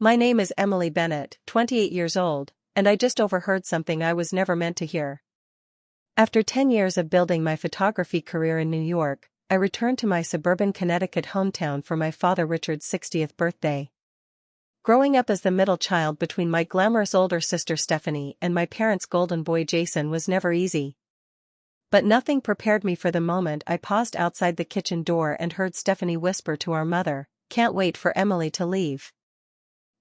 My name is Emily Bennett, 28 years old, and I just overheard something I was never meant to hear. After 10 years of building my photography career in New York, I returned to my suburban Connecticut hometown for my father Richard's 60th birthday. Growing up as the middle child between my glamorous older sister Stephanie and my parents' golden boy Jason was never easy. But nothing prepared me for the moment I paused outside the kitchen door and heard Stephanie whisper to our mother, "Can't wait for Emily to leave."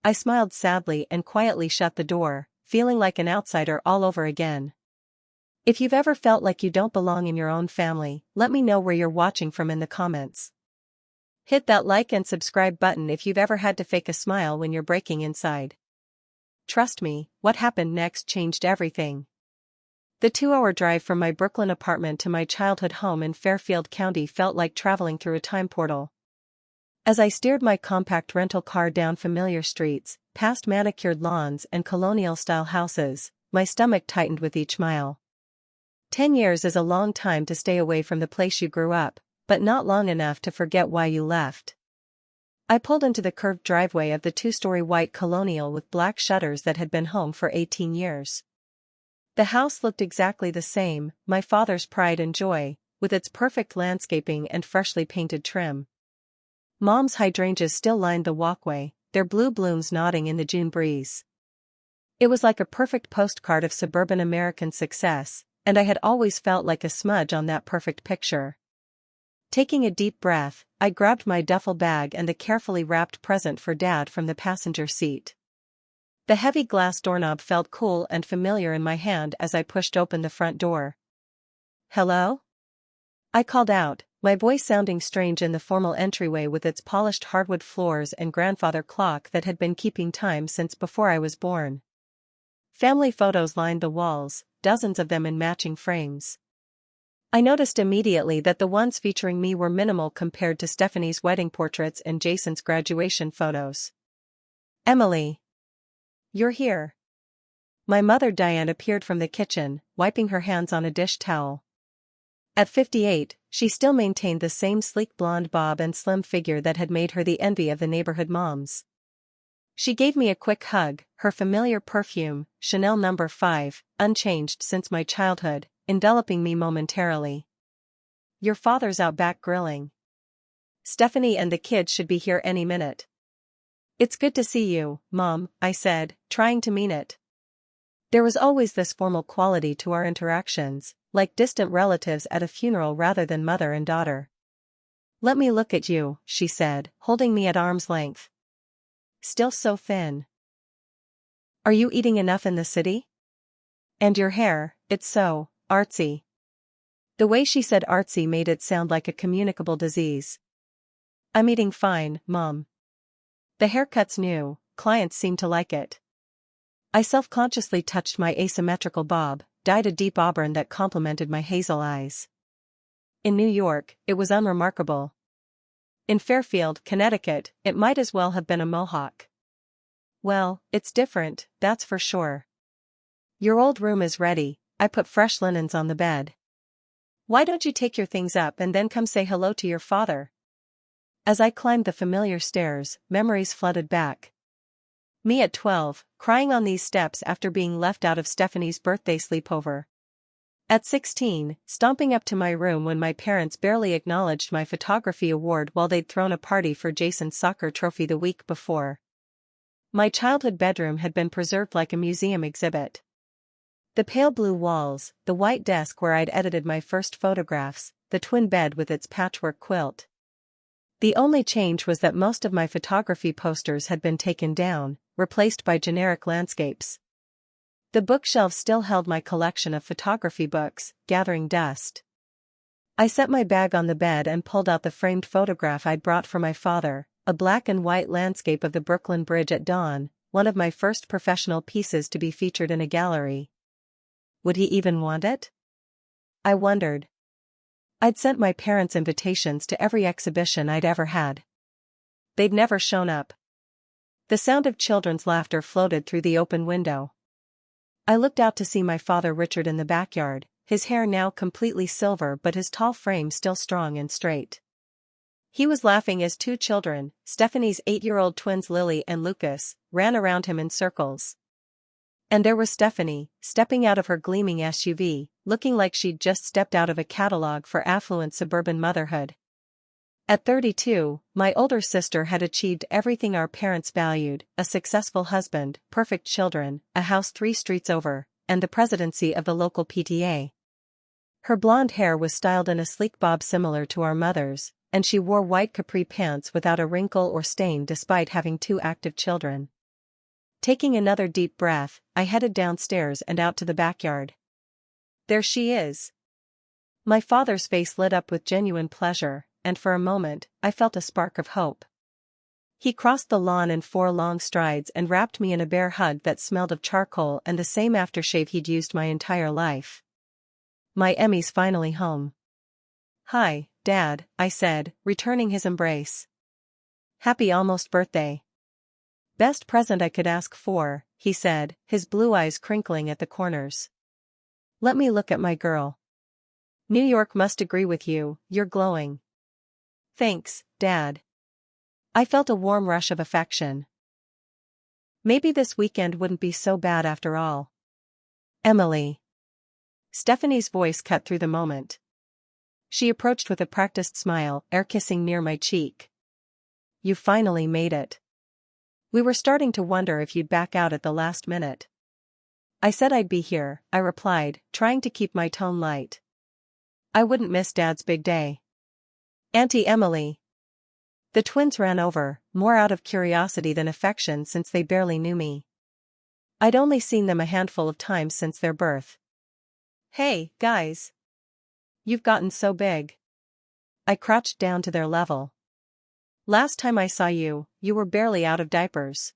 I smiled sadly and quietly shut the door, feeling like an outsider all over again. If you've ever felt like you don't belong in your own family, let me know where you're watching from in the comments. Hit that like and subscribe button if you've ever had to fake a smile when you're breaking inside. Trust me, what happened next changed everything. The 2-hour drive from my Brooklyn apartment to my childhood home in Fairfield County felt like traveling through a time portal. As I steered my compact rental car down familiar streets, past manicured lawns and colonial-style houses, my stomach tightened with each mile. 10 years is a long time to stay away from the place you grew up, but not long enough to forget why you left. I pulled into the curved driveway of the 2-story white colonial with black shutters that had been home for 18 years. The house looked exactly the same, my father's pride and joy, with its perfect landscaping and freshly painted trim. Mom's hydrangeas still lined the walkway, their blue blooms nodding in the June breeze. It was like a perfect postcard of suburban American success, and I had always felt like a smudge on that perfect picture. Taking a deep breath, I grabbed my duffel bag and the carefully wrapped present for Dad from the passenger seat. The heavy glass doorknob felt cool and familiar in my hand as I pushed open the front door. "Hello?" I called out, my voice sounding strange in the formal entryway with its polished hardwood floors and grandfather clock that had been keeping time since before I was born. Family photos lined the walls, dozens of them in matching frames. I noticed immediately that the ones featuring me were minimal compared to Stephanie's wedding portraits and Jason's graduation photos. "Emily. You're here." My mother Diane appeared from the kitchen, wiping her hands on a dish towel. At 58, she still maintained the same sleek blonde bob and slim figure that had made her the envy of the neighborhood moms. She gave me a quick hug, her familiar perfume, Chanel No. 5, unchanged since my childhood, enveloping me momentarily. "Your father's out back grilling. Stephanie and the kids should be here any minute." "It's good to see you, Mom," I said, trying to mean it. There was always this formal quality to our interactions, like distant relatives at a funeral rather than mother and daughter. "Let me look at you," she said, holding me at arm's length. "Still so thin. Are you eating enough in the city? And your hair, it's so artsy." The way she said artsy made it sound like a communicable disease. "I'm eating fine, Mom. The haircut's new, clients seem to like it." I self-consciously touched my asymmetrical bob, dyed a deep auburn that complemented my hazel eyes. In New York, it was unremarkable. In Fairfield, Connecticut, it might as well have been a mohawk. "Well, it's different, that's for sure. Your old room is ready," I put fresh linens on the bed. "Why don't you take your things up and then come say hello to your father?" As I climbed the familiar stairs, memories flooded back. Me at 12, crying on these steps after being left out of Stephanie's birthday sleepover. At 16, stomping up to my room when my parents barely acknowledged my photography award while they'd thrown a party for Jason's soccer trophy the week before. My childhood bedroom had been preserved like a museum exhibit. The pale blue walls, the white desk where I'd edited my first photographs, the twin bed with its patchwork quilt. The only change was that most of my photography posters had been taken down, replaced by generic landscapes. The bookshelves still held my collection of photography books, gathering dust. I set my bag on the bed and pulled out the framed photograph I'd brought for my father, a black and white landscape of the Brooklyn Bridge at dawn, one of my first professional pieces to be featured in a gallery. Would he even want it? I wondered. I'd sent my parents invitations to every exhibition I'd ever had. They'd never shown up. The sound of children's laughter floated through the open window. I looked out to see my father Richard in the backyard, his hair now completely silver but his tall frame still strong and straight. He was laughing as two children, Stephanie's 8-year-old twins Lily and Lucas, ran around him in circles. And there was Stephanie, stepping out of her gleaming SUV, looking like she'd just stepped out of a catalog for affluent suburban motherhood. At 32, my older sister had achieved everything our parents valued: a successful husband, perfect children, a house 3 streets over, and the presidency of the local PTA. Her blonde hair was styled in a sleek bob similar to our mother's, and she wore white capri pants without a wrinkle or stain despite having 2 active children. Taking another deep breath, I headed downstairs and out to the backyard. There she is. My father's face lit up with genuine pleasure, and for a moment, I felt a spark of hope. He crossed the lawn in 4 long strides and wrapped me in a bear hug that smelled of charcoal and the same aftershave he'd used my entire life. My Emmy's finally home. Hi, Dad, I said, returning his embrace. Happy almost birthday. Best present I could ask for, he said, his blue eyes crinkling at the corners. Let me look at my girl. New York must agree with you, you're glowing. Thanks, Dad. I felt a warm rush of affection. Maybe this weekend wouldn't be so bad after all. Emily. Stephanie's voice cut through the moment. She approached with a practiced smile, air-kissing near my cheek. You finally made it. We were starting to wonder if you'd back out at the last minute. I said I'd be here, I replied, trying to keep my tone light. I wouldn't miss Dad's big day. Auntie Emily. The twins ran over, more out of curiosity than affection since they barely knew me. I'd only seen them a handful of times since their birth. Hey, guys. You've gotten so big. I crouched down to their level. Last time I saw you, you were barely out of diapers.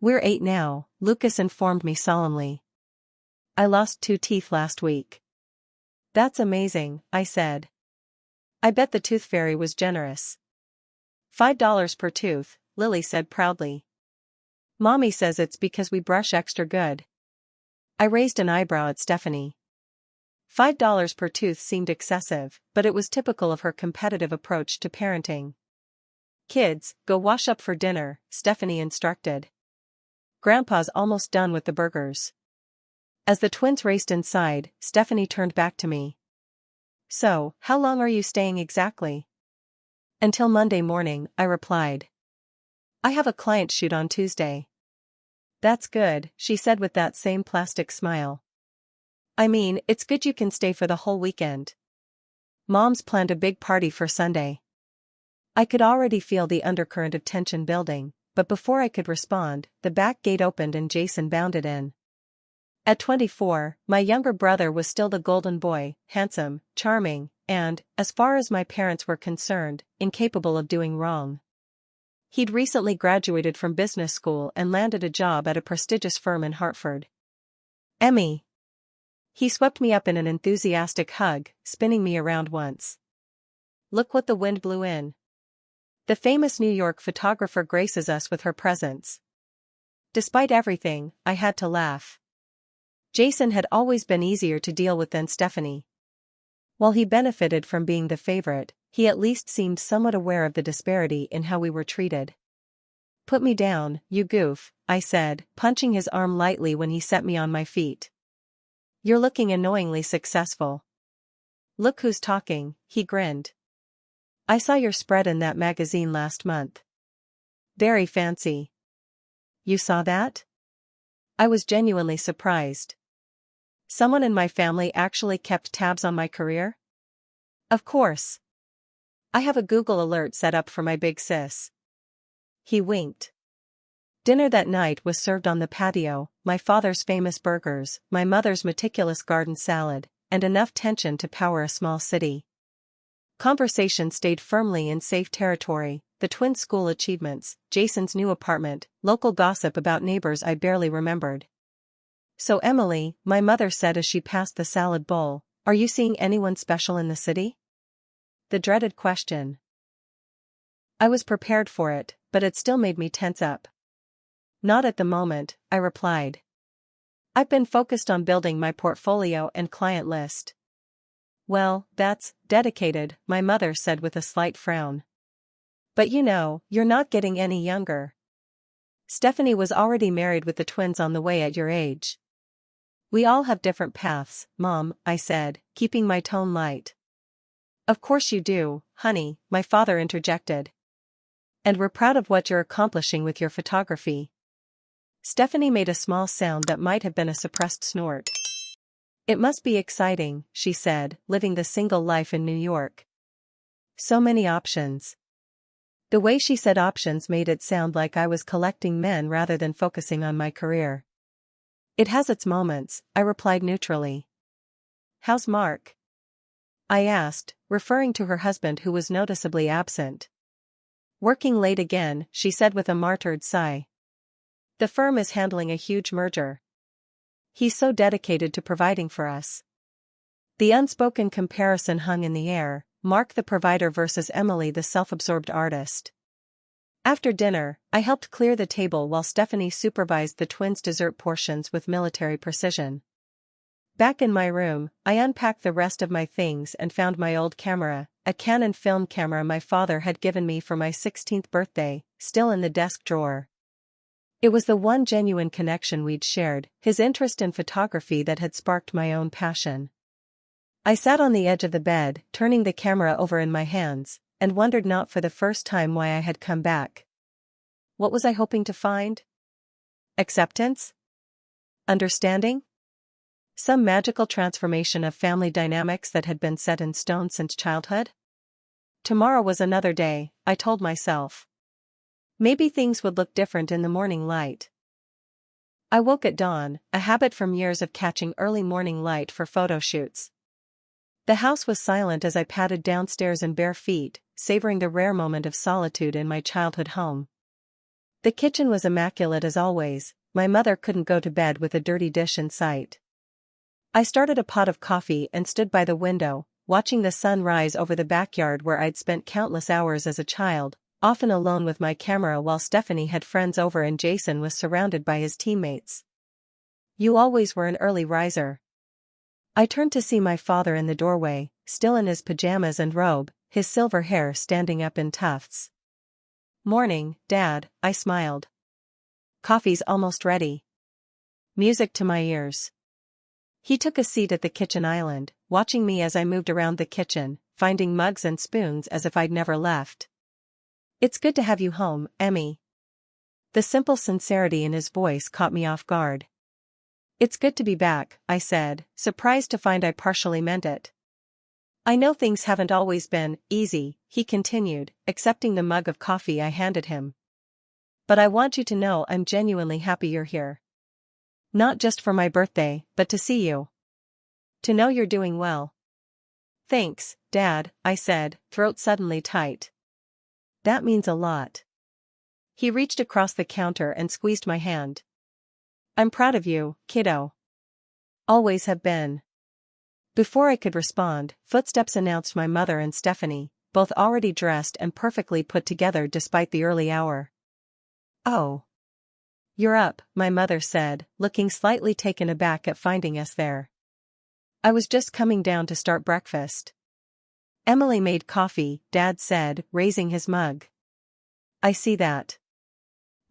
We're 8 now, Lucas informed me solemnly. I lost 2 teeth last week. That's amazing, I said. I bet the tooth fairy was generous. $5 per tooth, Lily said proudly. Mommy says it's because we brush extra good. I raised an eyebrow at Stephanie. $5 per tooth seemed excessive, but it was typical of her competitive approach to parenting. Kids, go wash up for dinner, Stephanie instructed. Grandpa's almost done with the burgers. As the twins raced inside, Stephanie turned back to me. So, how long are you staying exactly? Until Monday morning, I replied. I have a client shoot on Tuesday. That's good, she said with that same plastic smile. I mean, it's good you can stay for the whole weekend. Mom's planned a big party for Sunday. I could already feel the undercurrent of tension building, but before I could respond, the back gate opened and Jason bounded in. At 24, my younger brother was still the golden boy, handsome, charming, and, as far as my parents were concerned, incapable of doing wrong. He'd recently graduated from business school and landed a job at a prestigious firm in Hartford. Emmy. He swept me up in an enthusiastic hug, spinning me around once. Look what the wind blew in. The famous New York photographer graces us with her presence. Despite everything, I had to laugh. Jason had always been easier to deal with than Stephanie. While he benefited from being the favorite, he at least seemed somewhat aware of the disparity in how we were treated. Put me down, you goof, I said, punching his arm lightly when he set me on my feet. You're looking annoyingly successful. Look who's talking, he grinned. I saw your spread in that magazine last month. Very fancy. You saw that? I was genuinely surprised. Someone in my family actually kept tabs on my career? Of course. I have a Google alert set up for my big sis. He winked. Dinner that night was served on the patio, my father's famous burgers, my mother's meticulous garden salad, and enough tension to power a small city. Conversation stayed firmly in safe territory, the twins' school achievements, Jason's new apartment, local gossip about neighbors I barely remembered. So Emily, my mother said as she passed the salad bowl, are you seeing anyone special in the city? The dreaded question. I was prepared for it, but it still made me tense up. Not at the moment, I replied. I've been focused on building my portfolio and client list. Well, that's dedicated, my mother said with a slight frown. But you're not getting any younger. Stephanie was already married with the twins on the way at your age. We all have different paths, Mom, I said, keeping my tone light. Of course you do, honey, my father interjected. And we're proud of what you're accomplishing with your photography. Stephanie made a small sound that might have been a suppressed snort. It must be exciting, she said, living the single life in New York. So many options. The way she said options made it sound like I was collecting men rather than focusing on my career. It has its moments, I replied neutrally. How's Mark? I asked, referring to her husband who was noticeably absent. Working late again, she said with a martyred sigh. The firm is handling a huge merger. He's so dedicated to providing for us. The unspoken comparison hung in the air, Mark the provider versus Emily the self-absorbed artist. After dinner, I helped clear the table while Stephanie supervised the twins' dessert portions with military precision. Back in my room, I unpacked the rest of my things and found my old camera, a Canon film camera my father had given me for my 16th birthday, still in the desk drawer. It was the one genuine connection we'd shared, his interest in photography that had sparked my own passion. I sat on the edge of the bed, turning the camera over in my hands, and wondered not for the first time why I had come back. What was I hoping to find? Acceptance? Understanding? Some magical transformation of family dynamics that had been set in stone since childhood? Tomorrow was another day, I told myself. Maybe things would look different in the morning light. I woke at dawn, a habit from years of catching early morning light for photo shoots. The house was silent as I padded downstairs in bare feet, savoring the rare moment of solitude in my childhood home. The kitchen was immaculate as always, my mother couldn't go to bed with a dirty dish in sight. I started a pot of coffee and stood by the window, watching the sun rise over the backyard where I'd spent countless hours as a child, often alone with my camera while Stephanie had friends over and Jason was surrounded by his teammates. You always were an early riser. I turned to see my father in the doorway, still in his pajamas and robe, his silver hair standing up in tufts. Morning, Dad, I smiled. Coffee's almost ready. Music to my ears. He took a seat at the kitchen island, watching me as I moved around the kitchen, finding mugs and spoons as if I'd never left. It's good to have you home, Emmy. The simple sincerity in his voice caught me off guard. It's good to be back, I said, surprised to find I partially meant it. I know things haven't always been easy, he continued, accepting the mug of coffee I handed him. But I want you to know I'm genuinely happy you're here. Not just for my birthday, but to see you. To know you're doing well. Thanks, Dad, I said, throat suddenly tight. That means a lot. He reached across the counter and squeezed my hand. I'm proud of you, kiddo. Always have been. Before I could respond, footsteps announced my mother and Stephanie, both already dressed and perfectly put together despite the early hour. Oh. You're up, my mother said, looking slightly taken aback at finding us there. I was just coming down to start breakfast. Emily made coffee, Dad said, raising his mug. I see that.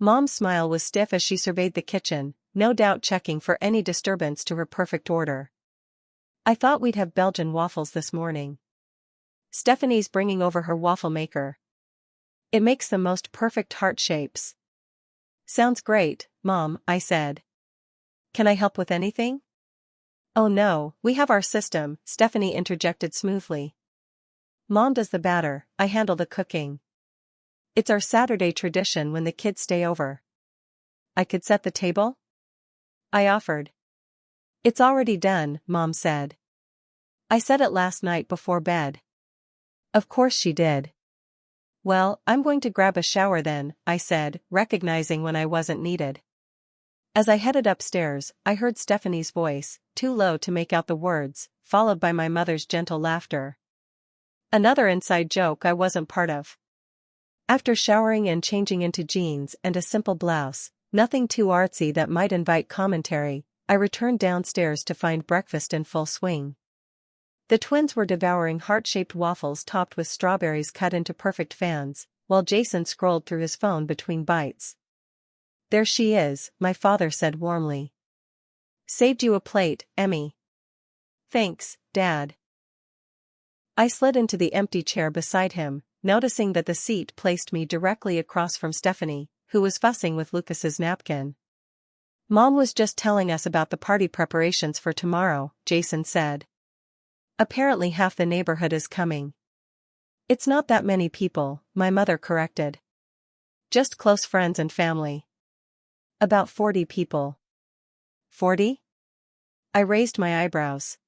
Mom's smile was stiff as she surveyed the kitchen, no doubt checking for any disturbance to her perfect order. I thought we'd have Belgian waffles this morning. Stephanie's bringing over her waffle maker. It makes the most perfect heart shapes. Sounds great, Mom, I said. Can I help with anything? Oh no, we have our system, Stephanie interjected smoothly. Mom does the batter, I handle the cooking. It's our Saturday tradition when the kids stay over. I could set the table? I offered. It's already done, Mom said. I said it last night before bed. Of course she did. Well, I'm going to grab a shower then, I said, recognizing when I wasn't needed. As I headed upstairs, I heard Stephanie's voice, too low to make out the words, followed by my mother's gentle laughter. Another inside joke I wasn't part of. After showering and changing into jeans and a simple blouse, nothing too artsy that might invite commentary, I returned downstairs to find breakfast in full swing. The twins were devouring heart-shaped waffles topped with strawberries cut into perfect fans, while Jason scrolled through his phone between bites. "There she is," my father said warmly. "Saved you a plate, Emmy." "Thanks, Dad." I slid into the empty chair beside him, noticing that the seat placed me directly across from Stephanie, who was fussing with Lucas's napkin. "Mom was just telling us about the party preparations for tomorrow," Jason said. "Apparently half the neighborhood is coming." "It's not that many people," my mother corrected. "Just close friends and family. About 40 people." 40? I raised my eyebrows.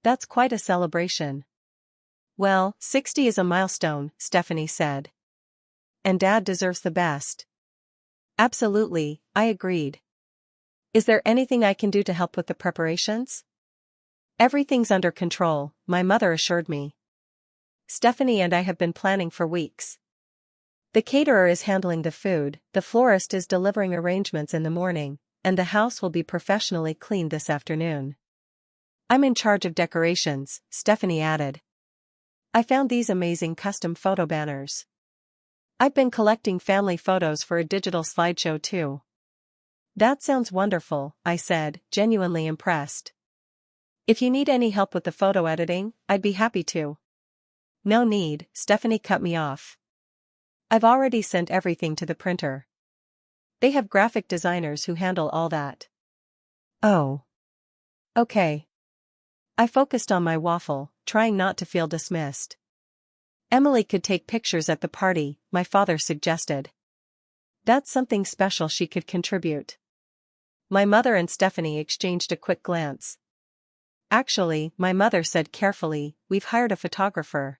"That's quite a celebration." "Well, 60 is a milestone," Stephanie said. "And Dad deserves the best." "Absolutely," I agreed. "Is there anything I can do to help with the preparations?" "Everything's under control," my mother assured me. "Stephanie and I have been planning for weeks. The caterer is handling the food, the florist is delivering arrangements in the morning, and the house will be professionally cleaned this afternoon. I'm in charge of decorations," Stephanie added. "I found these amazing custom photo banners. I've been collecting family photos for a digital slideshow too." "That sounds wonderful," I said, genuinely impressed. "If you need any help with the photo editing, I'd be happy to." "No need," Stephanie cut me off. "I've already sent everything to the printer. They have graphic designers who handle all that." "Oh. Okay." I focused on my waffle, trying not to feel dismissed. "Emily could take pictures at the party," my father suggested. "That's something special she could contribute." My mother and Stephanie exchanged a quick glance. "Actually," my mother said carefully, "we've hired a photographer.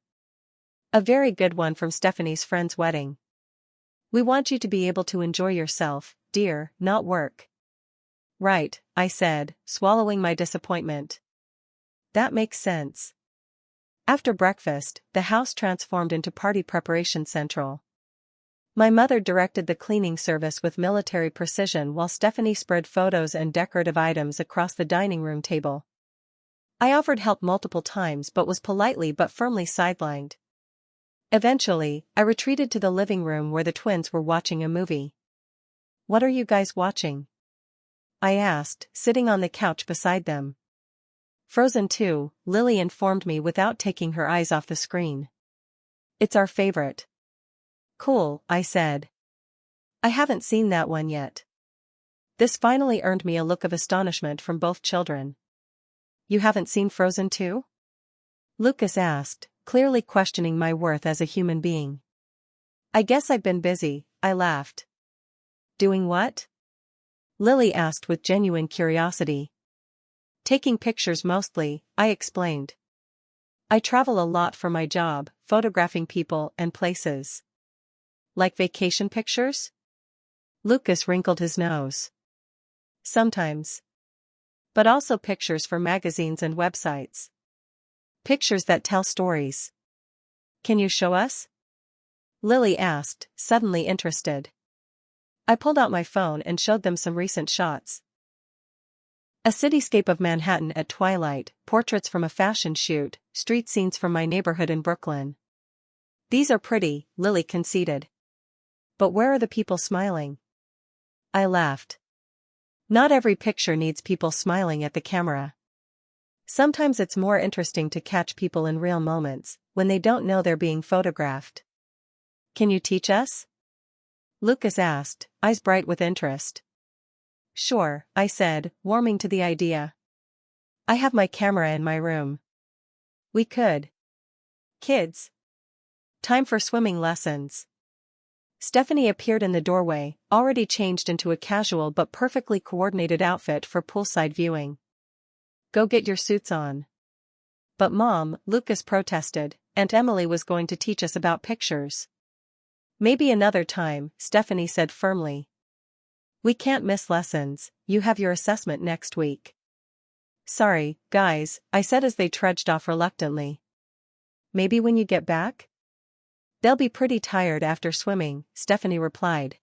A very good one from Stephanie's friend's wedding. We want you to be able to enjoy yourself, dear, not work." "Right," I said, swallowing my disappointment. "That makes sense." After breakfast, the house transformed into party preparation central. My mother directed the cleaning service with military precision while Stephanie spread photos and decorative items across the dining room table. I offered help multiple times but was politely but firmly sidelined. Eventually, I retreated to the living room where the twins were watching a movie. "What are you guys watching?" I asked, sitting on the couch beside them. "Frozen 2, Lily informed me without taking her eyes off the screen. "It's our favorite." "Cool," I said. "I haven't seen that one yet." This finally earned me a look of astonishment from both children. "You haven't seen Frozen 2? Lucas asked, clearly questioning my worth as a human being. "I guess I've been busy," I laughed. "Doing what?" Lily asked with genuine curiosity. "Taking pictures mostly," I explained. "I travel a lot for my job, photographing people and places." "Like vacation pictures?" Lucas wrinkled his nose. "Sometimes. But also pictures for magazines and websites. Pictures that tell stories." "Can you show us?" Lily asked, suddenly interested. I pulled out my phone and showed them some recent shots. A cityscape of Manhattan at twilight, portraits from a fashion shoot, street scenes from my neighborhood in Brooklyn. "These are pretty," Lily conceded. "But where are the people smiling?" I laughed. "Not every picture needs people smiling at the camera. Sometimes it's more interesting to catch people in real moments, when they don't know they're being photographed." "Can you teach us?" Lucas asked, eyes bright with interest. "Sure," I said, warming to the idea. "I have my camera in my room." "We could." "Kids. Time for swimming lessons." Stephanie appeared in the doorway, already changed into a casual but perfectly coordinated outfit for poolside viewing. "Go get your suits on." "But Mom," Lucas protested, "Aunt Emily was going to teach us about pictures." "Maybe another time," Stephanie said firmly. "We can't miss lessons, you have your assessment next week." "Sorry, guys," I said as they trudged off reluctantly. "Maybe when you get back?" "They'll be pretty tired after swimming," Stephanie replied.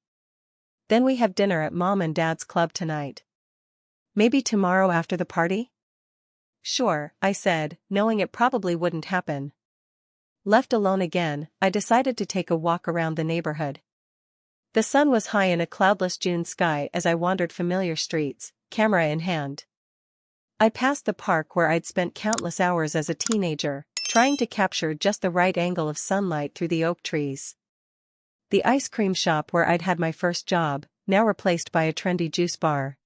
"Then we have dinner at Mom and Dad's club tonight. Maybe tomorrow after the party?" "Sure," I said, knowing it probably wouldn't happen. Left alone again, I decided to take a walk around the neighborhood. The sun was high in a cloudless June sky as I wandered familiar streets, camera in hand. I passed the park where I'd spent countless hours as a teenager, trying to capture just the right angle of sunlight through the oak trees. The ice cream shop where I'd had my first job, now replaced by a trendy juice bar.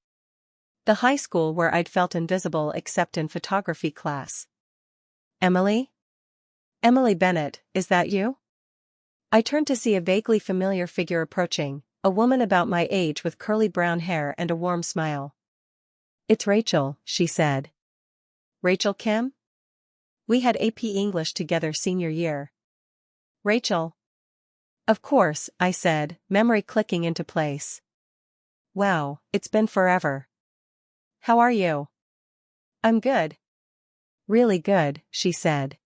The high school where I'd felt invisible except in photography class. Emily? Emily Bennett, is that you? I turned to see a vaguely familiar figure approaching, a woman about my age with curly brown hair and a warm smile. It's Rachel, she said. Rachel Kim? We had AP English together senior year. Rachel? Of course, I said, memory clicking into place. Wow, it's been forever. How are you? I'm good. Really good, she said.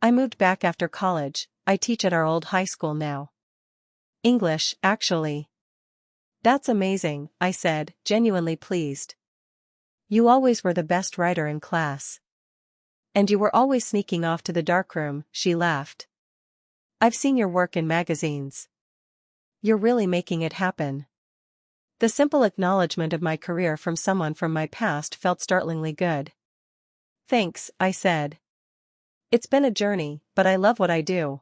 I moved back after college. I teach at our old high school now. English, actually. That's amazing, I said, genuinely pleased. You always were the best writer in class. And you were always sneaking off to the darkroom, she laughed. I've seen your work in magazines. You're really making it happen. The simple acknowledgement of my career from someone from my past felt startlingly good. Thanks, I said. It's been a journey, but I love what I do.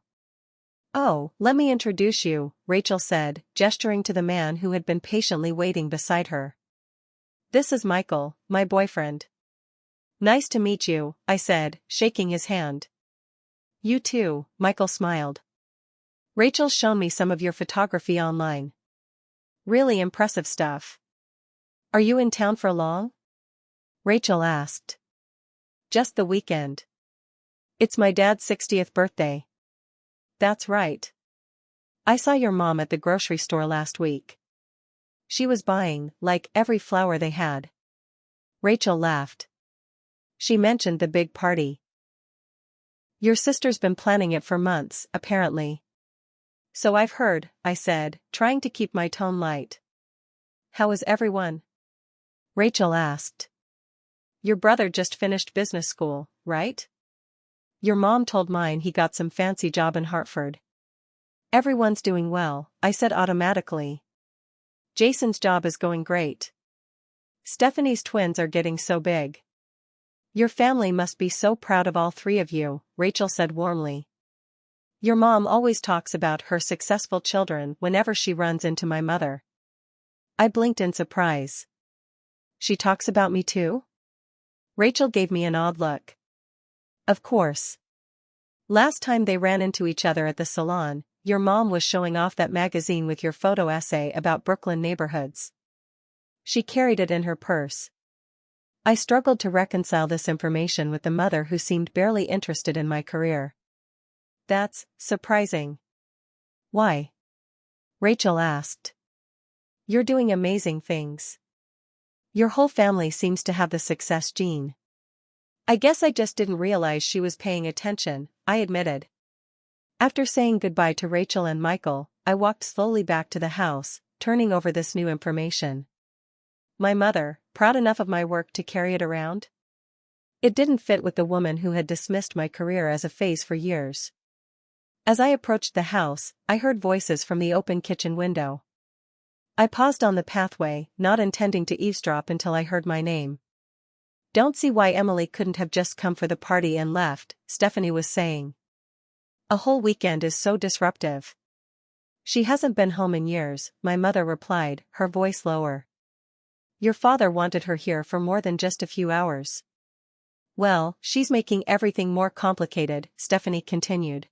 Oh, let me introduce you, Rachel said, gesturing to the man who had been patiently waiting beside her. This is Michael, my boyfriend. Nice to meet you, I said, shaking his hand. You too, Michael smiled. Rachel's shown me some of your photography online. Really impressive stuff. Are you in town for long? Rachel asked. Just the weekend. It's my dad's 60th birthday. That's right. I saw your mom at the grocery store last week. She was buying, like, every flower they had. Rachel laughed. She mentioned the big party. Your sister's been planning it for months, apparently. So I've heard, I said, trying to keep my tone light. How is everyone? Rachel asked. Your brother just finished business school, right? Your mom told mine he got some fancy job in Hartford. Everyone's doing well, I said automatically. Jason's job is going great. Stephanie's twins are getting so big. Your family must be so proud of all three of you, Rachel said warmly. Your mom always talks about her successful children whenever she runs into my mother. I blinked in surprise. She talks about me too? Rachel gave me an odd look. Of course. Last time they ran into each other at the salon, your mom was showing off that magazine with your photo essay about Brooklyn neighborhoods. She carried it in her purse. I struggled to reconcile this information with the mother who seemed barely interested in my career. That's surprising. Why? Rachel asked. You're doing amazing things. Your whole family seems to have the success gene. I guess I just didn't realize she was paying attention, I admitted. After saying goodbye to Rachel and Michael, I walked slowly back to the house, turning over this new information. My mother, proud enough of my work to carry it around? It didn't fit with the woman who had dismissed my career as a phase for years. As I approached the house, I heard voices from the open kitchen window. I paused on the pathway, not intending to eavesdrop until I heard my name. Don't see why Emily couldn't have just come for the party and left, Stephanie was saying. A whole weekend is so disruptive. She hasn't been home in years, my mother replied, her voice lower. Your father wanted her here for more than just a few hours. Well, she's making everything more complicated, Stephanie continued.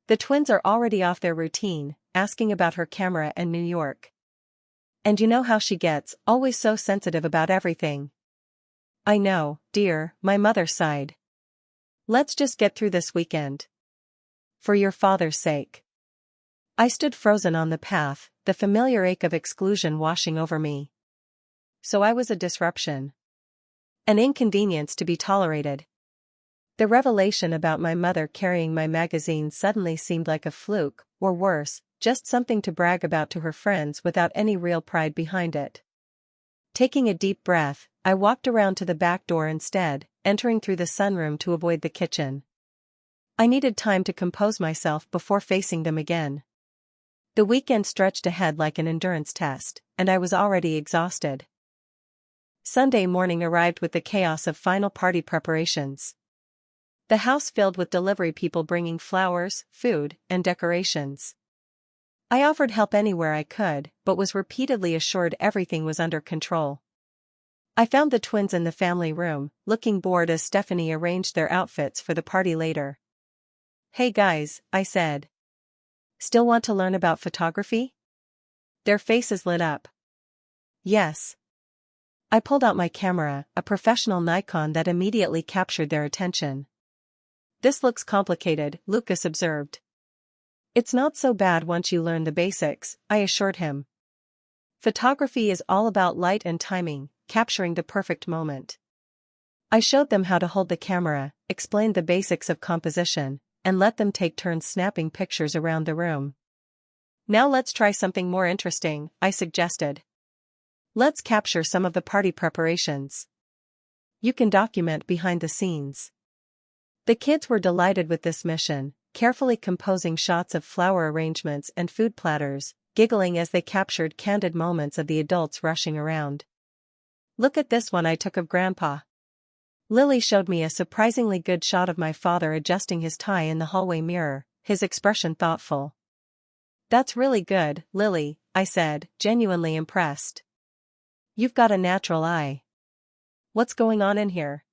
The twins are already off their routine, asking about her camera and New York. And you know how she gets, always so sensitive about everything. I know, dear, my mother sighed. Let's just get through this weekend. For your father's sake. I stood frozen on the path, the familiar ache of exclusion washing over me. So I was a disruption. An inconvenience to be tolerated. The revelation about my mother carrying my magazine suddenly seemed like a fluke, or worse, just something to brag about to her friends without any real pride behind it. Taking a deep breath, I walked around to the back door instead, entering through the sunroom to avoid the kitchen. I needed time to compose myself before facing them again. The weekend stretched ahead like an endurance test, and I was already exhausted. Sunday morning arrived with the chaos of final party preparations. The house filled with delivery people bringing flowers, food, and decorations. I offered help anywhere I could, but was repeatedly assured everything was under control. I found the twins in the family room, looking bored as Stephanie arranged their outfits for the party later. "Hey guys," I said. "Still want to learn about photography?" Their faces lit up. Yes. I pulled out my camera, a professional Nikon that immediately captured their attention. "This looks complicated," Lucas observed. "It's not so bad once you learn the basics," I assured him. Photography is all about light and timing, capturing the perfect moment. I showed them how to hold the camera, explained the basics of composition, and let them take turns snapping pictures around the room. "Now let's try something more interesting," I suggested. "Let's capture some of the party preparations. You can document behind the scenes." The kids were delighted with this mission, carefully composing shots of flower arrangements and food platters, giggling as they captured candid moments of the adults rushing around. "Look at this one I took of Grandpa." Lily showed me a surprisingly good shot of my father adjusting his tie in the hallway mirror, his expression thoughtful. "That's really good, Lily," I said, genuinely impressed. "You've got a natural eye. What's going on in here?"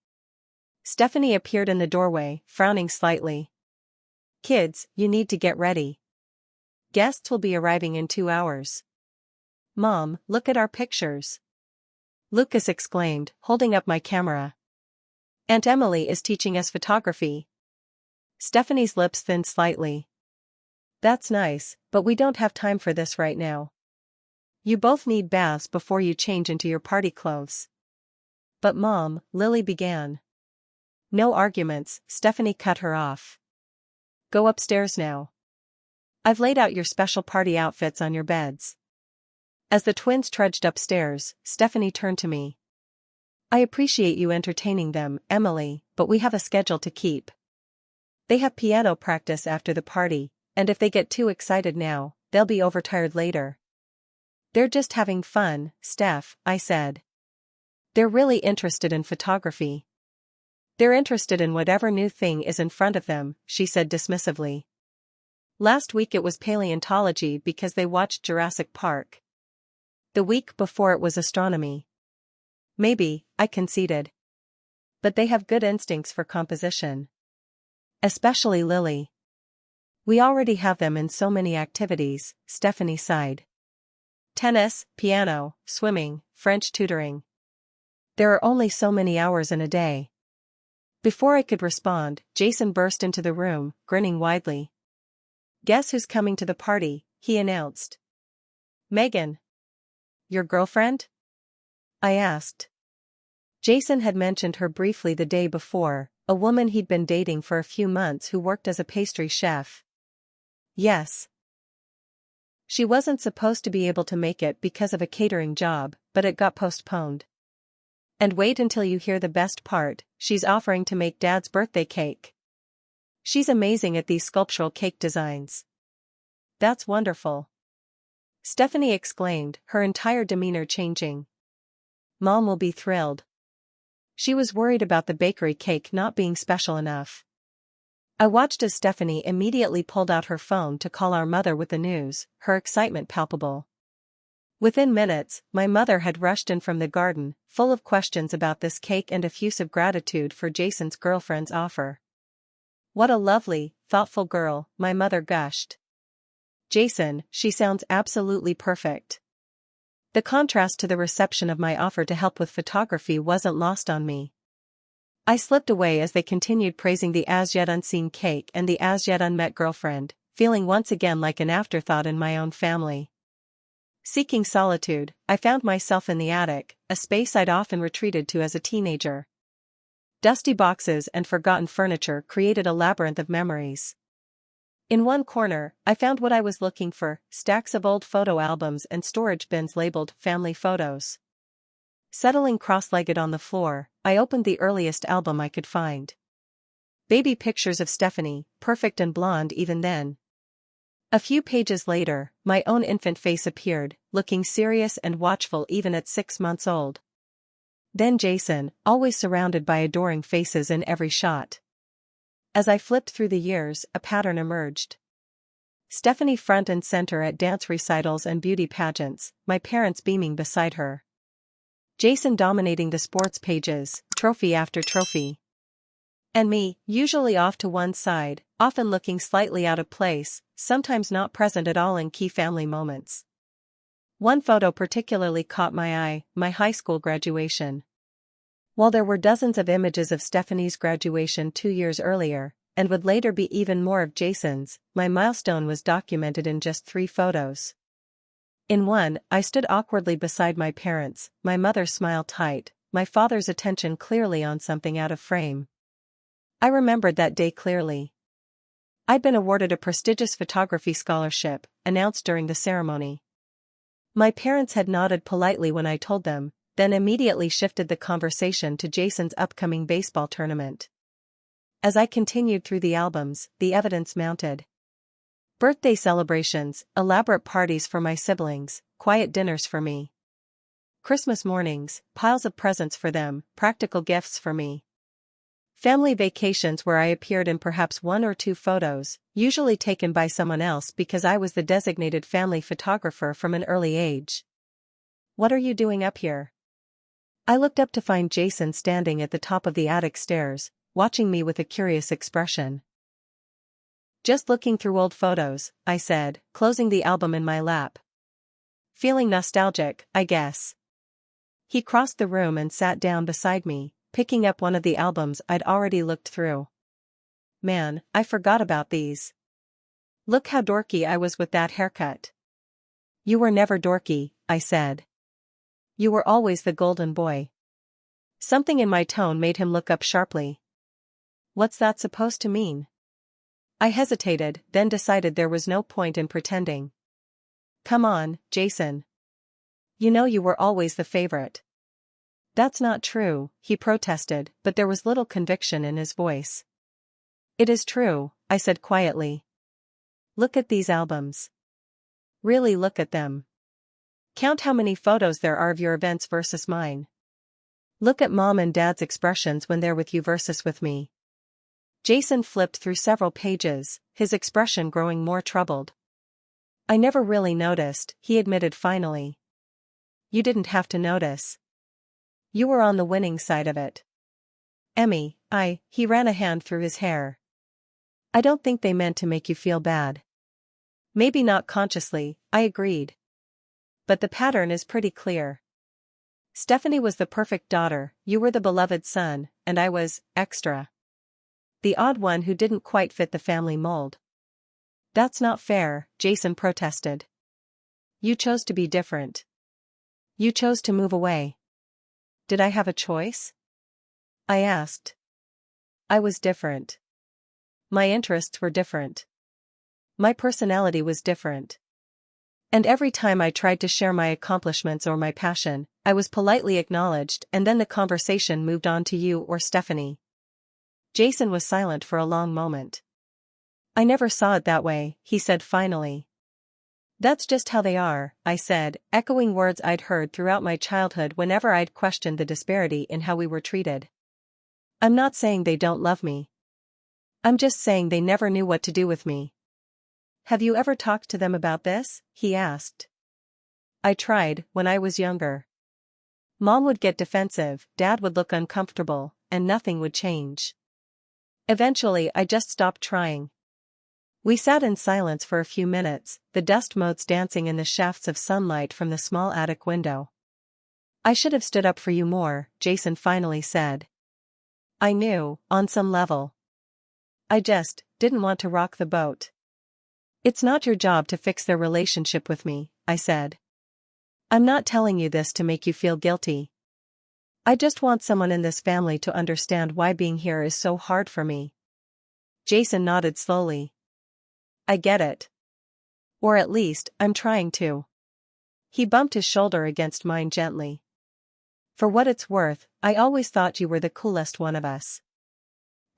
Stephanie appeared in the doorway, frowning slightly. "Kids, you need to get ready. Guests will be arriving in 2 hours. Mom, look at our pictures," Lucas exclaimed, holding up my camera. "Aunt Emily is teaching us photography." Stephanie's lips thinned slightly. "That's nice, but we don't have time for this right now. You both need baths before you change into your party clothes." "But Mom," Lily began. "No arguments," Stephanie cut her off. "Go upstairs now. I've laid out your special party outfits on your beds." As the twins trudged upstairs, Stephanie turned to me. "I appreciate you entertaining them, Emily, but we have a schedule to keep. They have piano practice after the party, and if they get too excited now, they'll be overtired later." "They're just having fun, Steph," I said. "They're really interested in photography." "They're interested in whatever new thing is in front of them," she said dismissively. "Last week it was paleontology because they watched Jurassic Park. The week before it was astronomy." "Maybe," I conceded. "But they have good instincts for composition. Especially Lily." "We already have them in so many activities," Stephanie sighed. "Tennis, piano, swimming, French tutoring. There are only so many hours in a day." Before I could respond, Jason burst into the room, grinning widely. "Guess who's coming to the party," he announced. "Megan." "Your girlfriend?" I asked. Jason had mentioned her briefly the day before, a woman he'd been dating for a few months who worked as a pastry chef. "Yes. She wasn't supposed to be able to make it because of a catering job, but it got postponed. And wait until you hear the best part, she's offering to make Dad's birthday cake. She's amazing at these sculptural cake designs." "That's wonderful," Stephanie exclaimed, her entire demeanor changing. "Mom will be thrilled." She was worried about the bakery cake not being special enough. I watched as Stephanie immediately pulled out her phone to call our mother with the news, her excitement palpable. Within minutes, my mother had rushed in from the garden, full of questions about this cake and effusive gratitude for Jason's girlfriend's offer. "What a lovely, thoughtful girl," my mother gushed. "Jason, she sounds absolutely perfect." The contrast to the reception of my offer to help with photography wasn't lost on me. I slipped away as they continued praising the as-yet unseen cake and the as-yet unmet girlfriend, feeling once again like an afterthought in my own family. Seeking solitude, I found myself in the attic, a space I'd often retreated to as a teenager. Dusty boxes and forgotten furniture created a labyrinth of memories. In one corner, I found what I was looking for, stacks of old photo albums and storage bins labeled family photos. Settling cross-legged on the floor, I opened the earliest album I could find. Baby pictures of Stephanie, perfect and blonde even then. A few pages later, my own infant face appeared, looking serious and watchful even at 6 months old. Then Jason, always surrounded by adoring faces in every shot. As I flipped through the years, a pattern emerged. Stephanie front and center at dance recitals and beauty pageants, my parents beaming beside her. Jason dominating the sports pages, trophy after trophy. And me, usually off to one side, often looking slightly out of place, sometimes not present at all in key family moments. One photo particularly caught my eye, my high school graduation. While there were dozens of images of Stephanie's graduation 2 years earlier, and would later be even more of Jason's, my milestone was documented in just 3 photos. In one, I stood awkwardly beside my parents, my mother's smile tight, my father's attention clearly on something out of frame. I remembered that day clearly. I'd been awarded a prestigious photography scholarship, announced during the ceremony. My parents had nodded politely when I told them, then immediately shifted the conversation to Jason's upcoming baseball tournament. As I continued through the albums, the evidence mounted. Birthday celebrations, elaborate parties for my siblings, quiet dinners for me. Christmas mornings, piles of presents for them, practical gifts for me. Family vacations where I appeared in perhaps 1 or 2 photos, usually taken by someone else because I was the designated family photographer from an early age. "What are you doing up here?" I looked up to find Jason standing at the top of the attic stairs, watching me with a curious expression. "Just looking through old photos," I said, closing the album in my lap. "Feeling nostalgic, I guess." He crossed the room and sat down beside me, picking up one of the albums I'd already looked through. "Man, I forgot about these. Look how dorky I was with that haircut." "You were never dorky," I said. "You were always the golden boy." Something in my tone made him look up sharply. "What's that supposed to mean?" I hesitated, then decided there was no point in pretending. "Come on, Jason. You know you were always the favorite." "That's not true," he protested, but there was little conviction in his voice. "It is true," I said quietly. "Look at these albums. Really look at them. Count how many photos there are of your events versus mine. Look at Mom and Dad's expressions when they're with you versus with me." Jason flipped through several pages, his expression growing more troubled. "I never really noticed," he admitted finally. "You didn't have to notice. You were on the winning side of it." "Emmy, he ran a hand through his hair. "I don't think they meant to make you feel bad." "Maybe not consciously," I agreed. "But the pattern is pretty clear. Stephanie was the perfect daughter, you were the beloved son, and I was, extra. The odd one who didn't quite fit the family mold." "That's not fair," Jason protested. "You chose to be different. You chose to move away." "Did I have a choice?" I asked. "I was different. My interests were different. My personality was different. And every time I tried to share my accomplishments or my passion, I was politely acknowledged and then the conversation moved on to you or Stephanie." Jason was silent for a long moment. "I never saw it that way," he said finally. "That's just how they are," I said, echoing words I'd heard throughout my childhood whenever I'd questioned the disparity in how we were treated. "I'm not saying they don't love me. I'm just saying they never knew what to do with me." "Have you ever talked to them about this?" he asked. "I tried, when I was younger. Mom would get defensive, Dad would look uncomfortable, and nothing would change. Eventually I just stopped trying." We sat in silence for a few minutes, the dust motes dancing in the shafts of sunlight from the small attic window. "I should have stood up for you more," Jason finally said. "I knew, on some level. I just didn't want to rock the boat." "It's not your job to fix their relationship with me," I said. "I'm not telling you this to make you feel guilty. I just want someone in this family to understand why being here is so hard for me." Jason nodded slowly. "I get it. Or at least, I'm trying to." He bumped his shoulder against mine gently. "For what it's worth, I always thought you were the coolest one of us."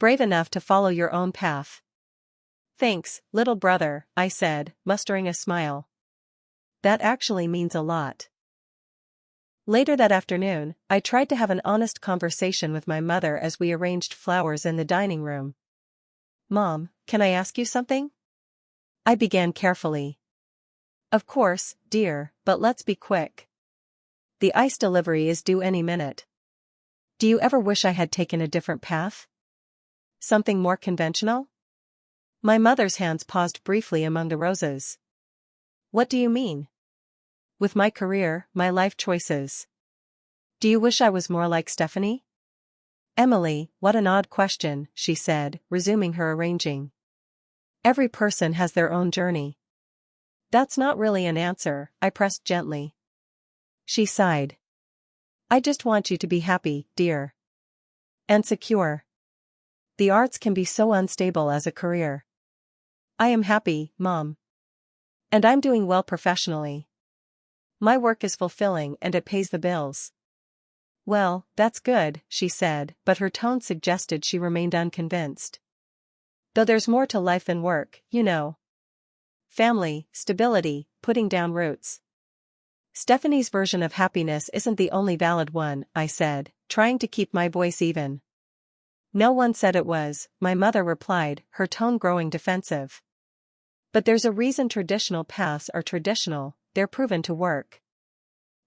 brave enough to follow your own path. Thanks, little brother, I said, mustering a smile. That actually means a lot. Later that afternoon, I tried to have an honest conversation with my mother as we arranged flowers in the dining room. Mom, can I ask you something? I began carefully. Of course, dear, but let's be quick. The ice delivery is due any minute. Do you ever wish I had taken a different path? Something more conventional? My mother's hands paused briefly among the roses. What do you mean? With my career, my life choices. Do you wish I was more like Stephanie? Emily, what an odd question, she said, resuming her arranging. Every person has their own journey. That's not really an answer, I pressed gently. She sighed. I just want you to be happy, dear. And secure. The arts can be so unstable as a career. I am happy, Mom. And I'm doing well professionally. My work is fulfilling and it pays the bills. Well, that's good, she said, but her tone suggested she remained unconvinced. Though there's more to life than work, you know. Family, stability, putting down roots. Stephanie's version of happiness isn't the only valid one, I said, trying to keep my voice even. No one said it was, my mother replied, her tone growing defensive. But there's a reason traditional paths are traditional, they're proven to work.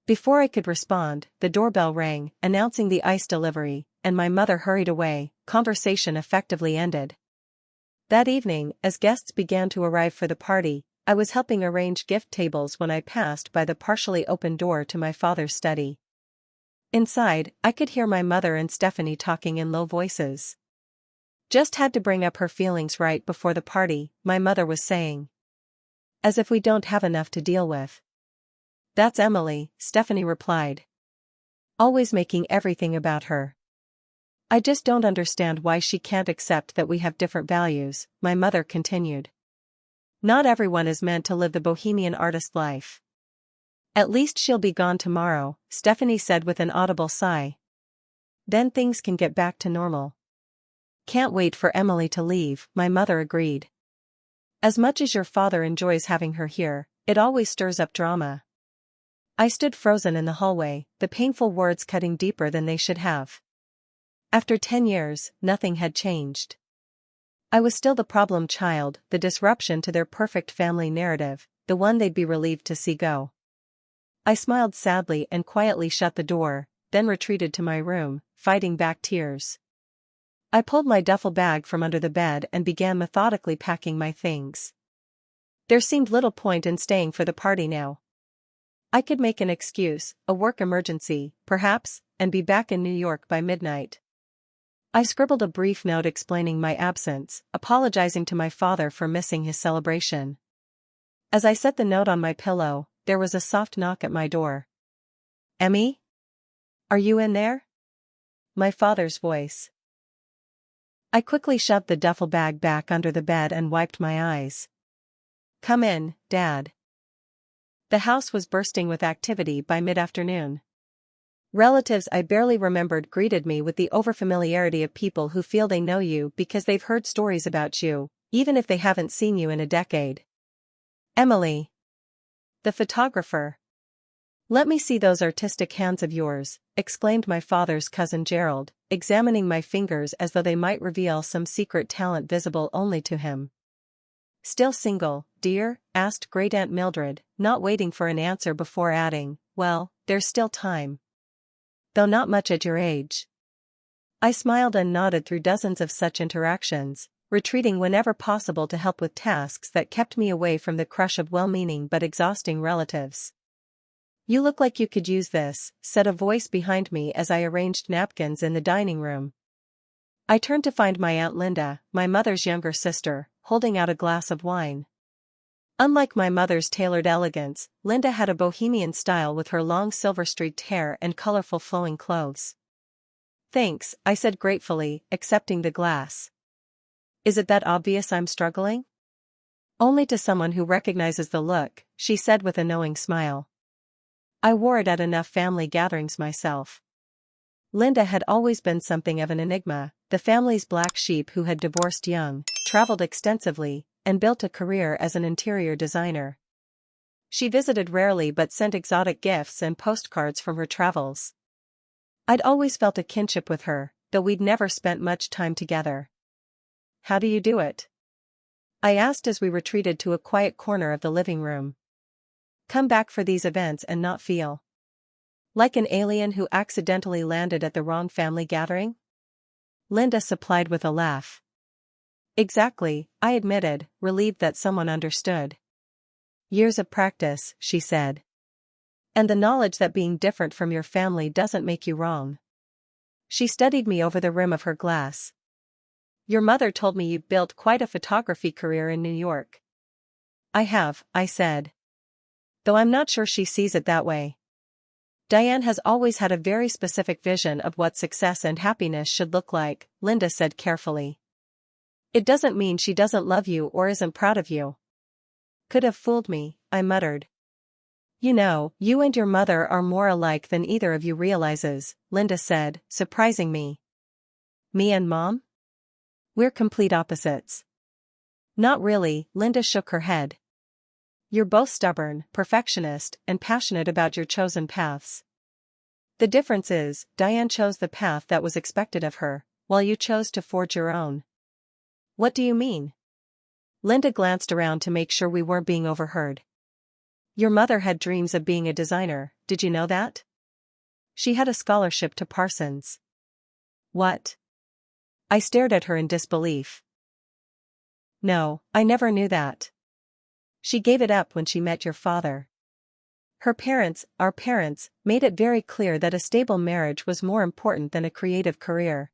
Before I could respond, the doorbell rang, announcing the ice delivery, and my mother hurried away, conversation effectively ended. That evening, as guests began to arrive for the party, I was helping arrange gift tables when I passed by the partially open door to my father's study. Inside, I could hear my mother and Stephanie talking in low voices. Just had to bring up her feelings right before the party, my mother was saying. As if we don't have enough to deal with. That's Emily, Stephanie replied. Always making everything about her. I just don't understand why she can't accept that we have different values, my mother continued. Not everyone is meant to live the bohemian artist life. At least she'll be gone tomorrow, Stephanie said with an audible sigh. Then things can get back to normal. Can't wait for Emily to leave, my mother agreed. As much as your father enjoys having her here, it always stirs up drama. I stood frozen in the hallway, the painful words cutting deeper than they should have. After 10 years, nothing had changed. I was still the problem child, the disruption to their perfect family narrative, the one they'd be relieved to see go. I smiled sadly and quietly shut the door, then retreated to my room, fighting back tears. I pulled my duffel bag from under the bed and began methodically packing my things. There seemed little point in staying for the party now. I could make an excuse, a work emergency, perhaps, and be back in New York by midnight. I scribbled a brief note explaining my absence, apologizing to my father for missing his celebration. As I set the note on my pillow, there was a soft knock at my door. Emmy? Are you in there? My father's voice. I quickly shoved the duffel bag back under the bed and wiped my eyes. Come in, Dad. The house was bursting with activity by mid-afternoon. Relatives I barely remembered greeted me with the overfamiliarity of people who feel they know you because they've heard stories about you, even if they haven't seen you in a decade. Emily. The photographer. Let me see those artistic hands of yours, exclaimed my father's cousin Gerald, examining my fingers as though they might reveal some secret talent visible only to him. Still single, dear? Asked Great Aunt Mildred, not waiting for an answer before adding, well, there's still time. Though not much at your age. I smiled and nodded through dozens of such interactions, retreating whenever possible to help with tasks that kept me away from the crush of well-meaning but exhausting relatives. You look like you could use this, said a voice behind me as I arranged napkins in the dining room. I turned to find my Aunt Linda, my mother's younger sister, holding out a glass of wine. Unlike my mother's tailored elegance, Linda had a bohemian style with her long silver-streaked hair and colorful flowing clothes. Thanks, I said gratefully, accepting the glass. Is it that obvious I'm struggling? Only to someone who recognizes the look, she said with a knowing smile. I wore it at enough family gatherings myself. Linda had always been something of an enigma, the family's black sheep who had divorced young, traveled extensively, and built a career as an interior designer. She visited rarely but sent exotic gifts and postcards from her travels. I'd always felt a kinship with her, though we'd never spent much time together. "How do you do it?" I asked as we retreated to a quiet corner of the living room. "Come back for these events and not feel like an alien who accidentally landed at the wrong family gathering?" Linda supplied with a laugh. "Exactly," I admitted, relieved that someone understood. "Years of practice," she said. "And the knowledge that being different from your family doesn't make you wrong." She studied me over the rim of her glass. "Your mother told me you built quite a photography career in New York." "I have," I said. "Though I'm not sure she sees it that way. Diane has always had a very specific vision of what success and happiness should look like," Linda said carefully. "It doesn't mean she doesn't love you or isn't proud of you." "Could have fooled me," I muttered. "You know, you and your mother are more alike than either of you realizes," Linda said, surprising me. "Me and Mom? We're complete opposites." "Not really," Linda shook her head. "You're both stubborn, perfectionist, and passionate about your chosen paths. The difference is, Diane chose the path that was expected of her, while you chose to forge your own." "What do you mean?" Linda glanced around to make sure we weren't being overheard. "Your mother had dreams of being a designer, did you know that? She had a scholarship to Parsons." "What?" I stared at her in disbelief. "No, I never knew that. She gave it up when she met your father. Her parents, our parents, made it very clear that a stable marriage was more important than a creative career.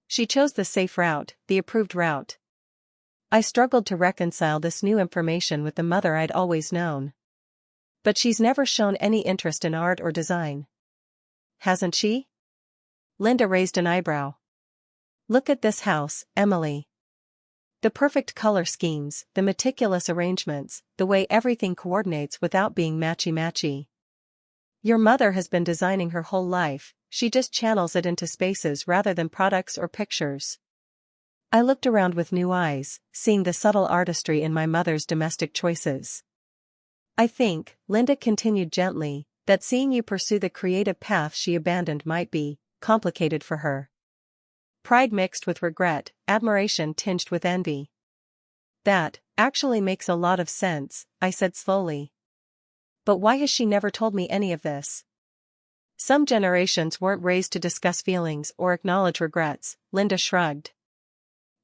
She chose the safe route, the approved route." I struggled to reconcile this new information with the mother I'd always known. "But she's never shown any interest in art or design." "Hasn't she?" Linda raised an eyebrow. "Look at this house, Emily. The perfect color schemes, the meticulous arrangements, the way everything coordinates without being matchy-matchy. Your mother has been designing her whole life, she just channels it into spaces rather than products or pictures." I looked around with new eyes, seeing the subtle artistry in my mother's domestic choices. "I think," Linda continued gently, "that seeing you pursue the creative path she abandoned might be complicated for her. Pride mixed with regret, admiration tinged with envy." "That actually makes a lot of sense," I said slowly. "But why has she never told me any of this?" "Some generations weren't raised to discuss feelings or acknowledge regrets," Linda shrugged.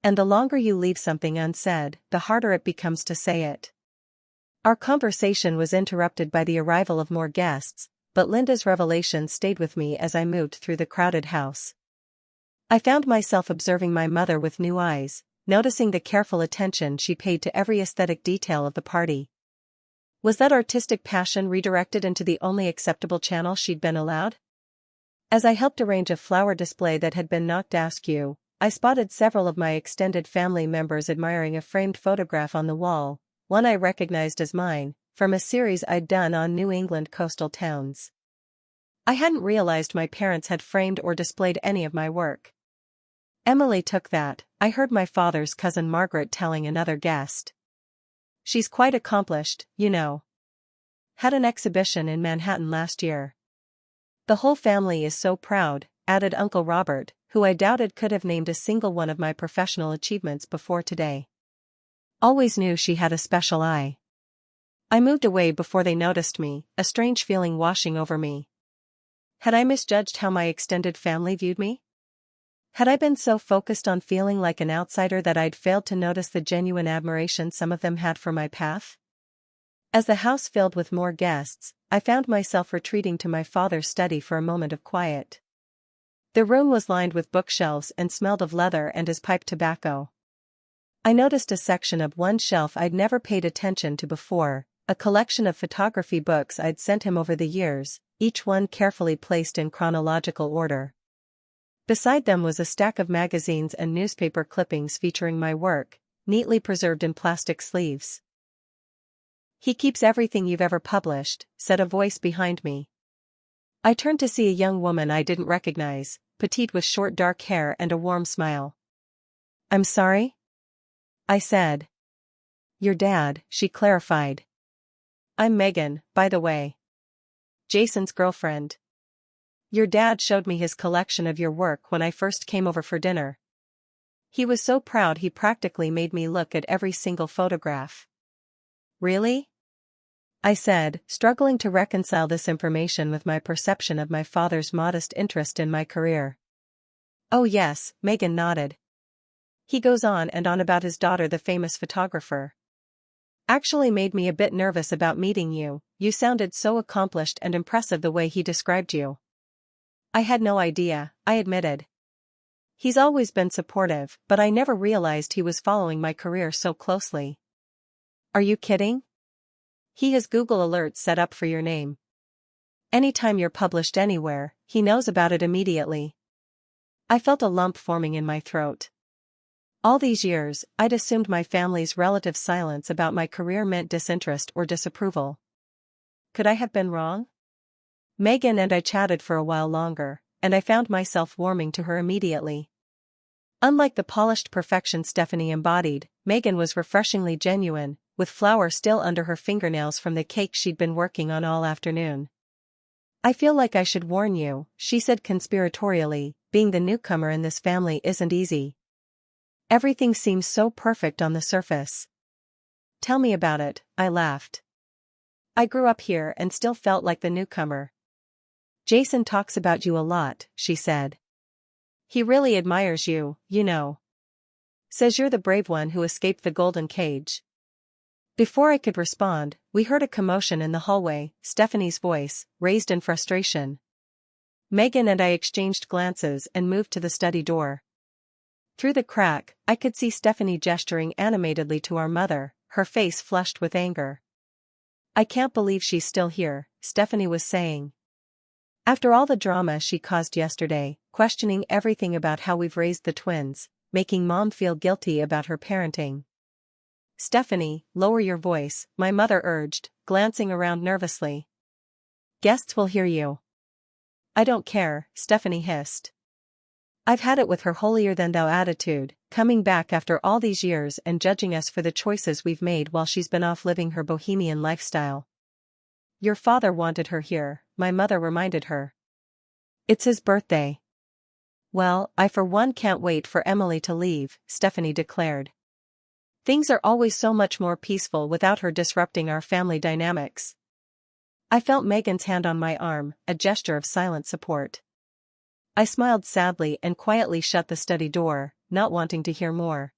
"And the longer you leave something unsaid, the harder it becomes to say it." Our conversation was interrupted by the arrival of more guests, but Linda's revelation stayed with me as I moved through the crowded house. I found myself observing my mother with new eyes, noticing the careful attention she paid to every aesthetic detail of the party. Was that artistic passion redirected into the only acceptable channel she'd been allowed? As I helped arrange a flower display that had been knocked askew, I spotted several of my extended family members admiring a framed photograph on the wall, one I recognized as mine, from a series I'd done on New England coastal towns. I hadn't realized my parents had framed or displayed any of my work. "Emily took that," I heard my father's cousin Margaret telling another guest. "She's quite accomplished, you know. Had an exhibition in Manhattan last year." "The whole family is so proud," added Uncle Robert, who I doubted could have named a single one of my professional achievements before today. "Always knew she had a special eye." I moved away before they noticed me, a strange feeling washing over me. Had I misjudged how my extended family viewed me? Had I been so focused on feeling like an outsider that I'd failed to notice the genuine admiration some of them had for my path? As the house filled with more guests, I found myself retreating to my father's study for a moment of quiet. The room was lined with bookshelves and smelled of leather and his pipe tobacco. I noticed a section of one shelf I'd never paid attention to before, a collection of photography books I'd sent him over the years, each one carefully placed in chronological order. Beside them was a stack of magazines and newspaper clippings featuring my work, neatly preserved in plastic sleeves. "He keeps everything you've ever published," said a voice behind me. I turned to see a young woman I didn't recognize, petite with short dark hair and a warm smile. "I'm sorry?" I said. "Your dad," she clarified. "I'm Megan, by the way. Jason's girlfriend. Your dad showed me his collection of your work when I first came over for dinner. He was so proud he practically made me look at every single photograph." "Really?" I said, struggling to reconcile this information with my perception of my father's modest interest in my career. "Oh yes," Megan nodded. "He goes on and on about his daughter, the famous photographer. Actually made me a bit nervous about meeting you. You sounded so accomplished and impressive the way he described you." "I had no idea," I admitted. "He's always been supportive, but I never realized he was following my career so closely." "Are you kidding? He has Google alerts set up for your name. Anytime you're published anywhere, he knows about it immediately." I felt a lump forming in my throat. All these years, I'd assumed my family's relative silence about my career meant disinterest or disapproval. Could I have been wrong? Megan and I chatted for a while longer, and I found myself warming to her immediately. Unlike the polished perfection Stephanie embodied, Megan was refreshingly genuine, with flour still under her fingernails from the cake she'd been working on all afternoon. "I feel like I should warn you," she said conspiratorially, "being the newcomer in this family isn't easy. Everything seems so perfect on the surface." "Tell me about it," I laughed. "I grew up here and still felt like the newcomer." "Jason talks about you a lot," she said. "He really admires you, you know. Says you're the brave one who escaped the golden cage." Before I could respond, we heard a commotion in the hallway, Stephanie's voice, raised in frustration. Megan and I exchanged glances and moved to the study door. Through the crack, I could see Stephanie gesturing animatedly to our mother, her face flushed with anger. "I can't believe she's still here," Stephanie was saying. "After all the drama she caused yesterday, questioning everything about how we've raised the twins, making Mom feel guilty about her parenting." "Stephanie, lower your voice," my mother urged, glancing around nervously. "Guests will hear you." "I don't care," Stephanie hissed. "I've had it with her holier-than-thou attitude, coming back after all these years and judging us for the choices we've made while she's been off living her bohemian lifestyle." "Your father wanted her here," my mother reminded her. "It's his birthday." "Well, I for one can't wait for Emily to leave," Stephanie declared. "Things are always so much more peaceful without her disrupting our family dynamics." I felt Megan's hand on my arm, a gesture of silent support. I smiled sadly and quietly shut the study door, not wanting to hear more.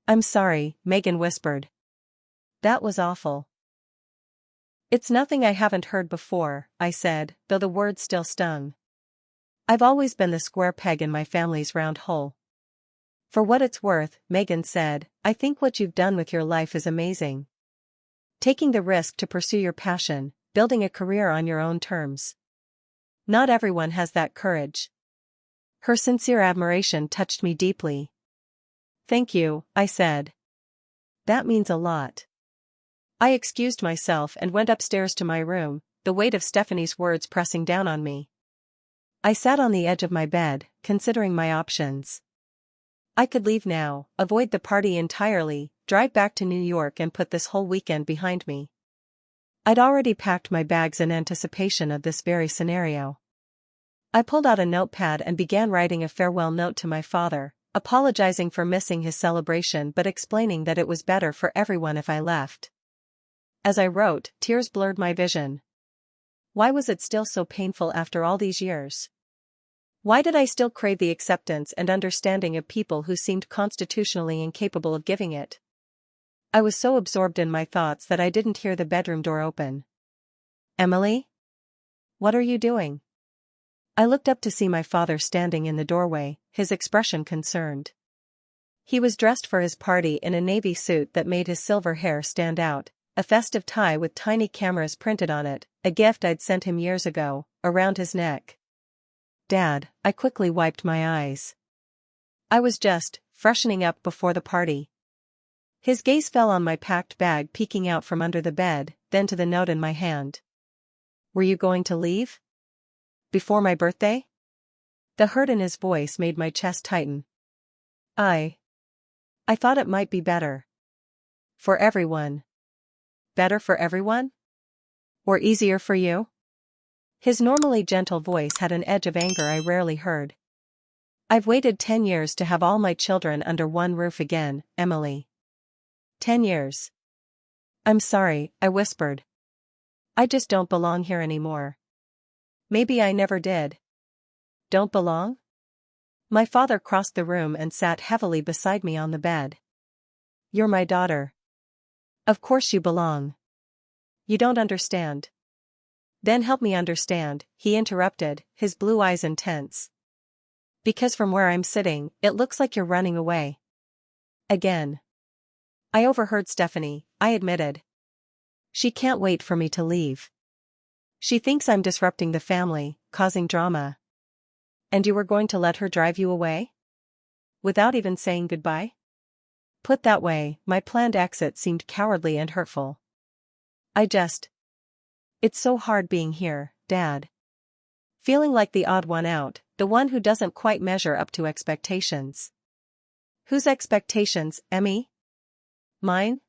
"I'm sorry," Megan whispered. "That was awful." "It's nothing I haven't heard before," I said, though the words still stung. "I've always been the square peg in my family's round hole." "For what it's worth," Megan said, "I think what you've done with your life is amazing. Taking the risk to pursue your passion, building a career on your own terms. Not everyone has that courage." Her sincere admiration touched me deeply. "Thank you," I said. "That means a lot." I excused myself and went upstairs to my room, the weight of Stephanie's words pressing down on me. I sat on the edge of my bed, considering my options. I could leave now, avoid the party entirely, drive back to New York and put this whole weekend behind me. I'd already packed my bags in anticipation of this very scenario. I pulled out a notepad and began writing a farewell note to my father, apologizing for missing his celebration but explaining that it was better for everyone if I left. As I wrote, tears blurred my vision. Why was it still so painful after all these years? Why did I still crave the acceptance and understanding of people who seemed constitutionally incapable of giving it? I was so absorbed in my thoughts that I didn't hear the bedroom door open. "Emily? What are you doing?" I looked up to see my father standing in the doorway, his expression concerned. He was dressed for his party in a navy suit that made his silver hair stand out, a festive tie with tiny cameras printed on it, a gift I'd sent him years ago, around his neck. "Dad," I quickly wiped my eyes. I was just freshening up before the party. His gaze fell on my packed bag peeking out from under the bed, then to the note in my hand. "Were you going to leave?" Before my birthday? The hurt in his voice made my chest tighten. I thought it might be better. For everyone. Better for everyone? Or easier for you? His normally gentle voice had an edge of anger I rarely heard. I've waited 10 years to have all my children under one roof again, Emily. 10 years. I'm sorry, I whispered. I just don't belong here anymore. Maybe I never did. Don't belong? My father crossed the room and sat heavily beside me on the bed. You're my daughter. Of course you belong. You don't understand. Then help me understand, he interrupted, his blue eyes intense. Because from where I'm sitting, it looks like you're running away. Again. I overheard Stephanie, I admitted. She can't wait for me to leave. She thinks I'm disrupting the family, causing drama. And you were going to let her drive you away? Without even saying goodbye? Put that way, my planned exit seemed cowardly and hurtful. It's so hard being here, Dad. Feeling like the odd one out, the one who doesn't quite measure up to expectations. Whose expectations, Emmy? Mine?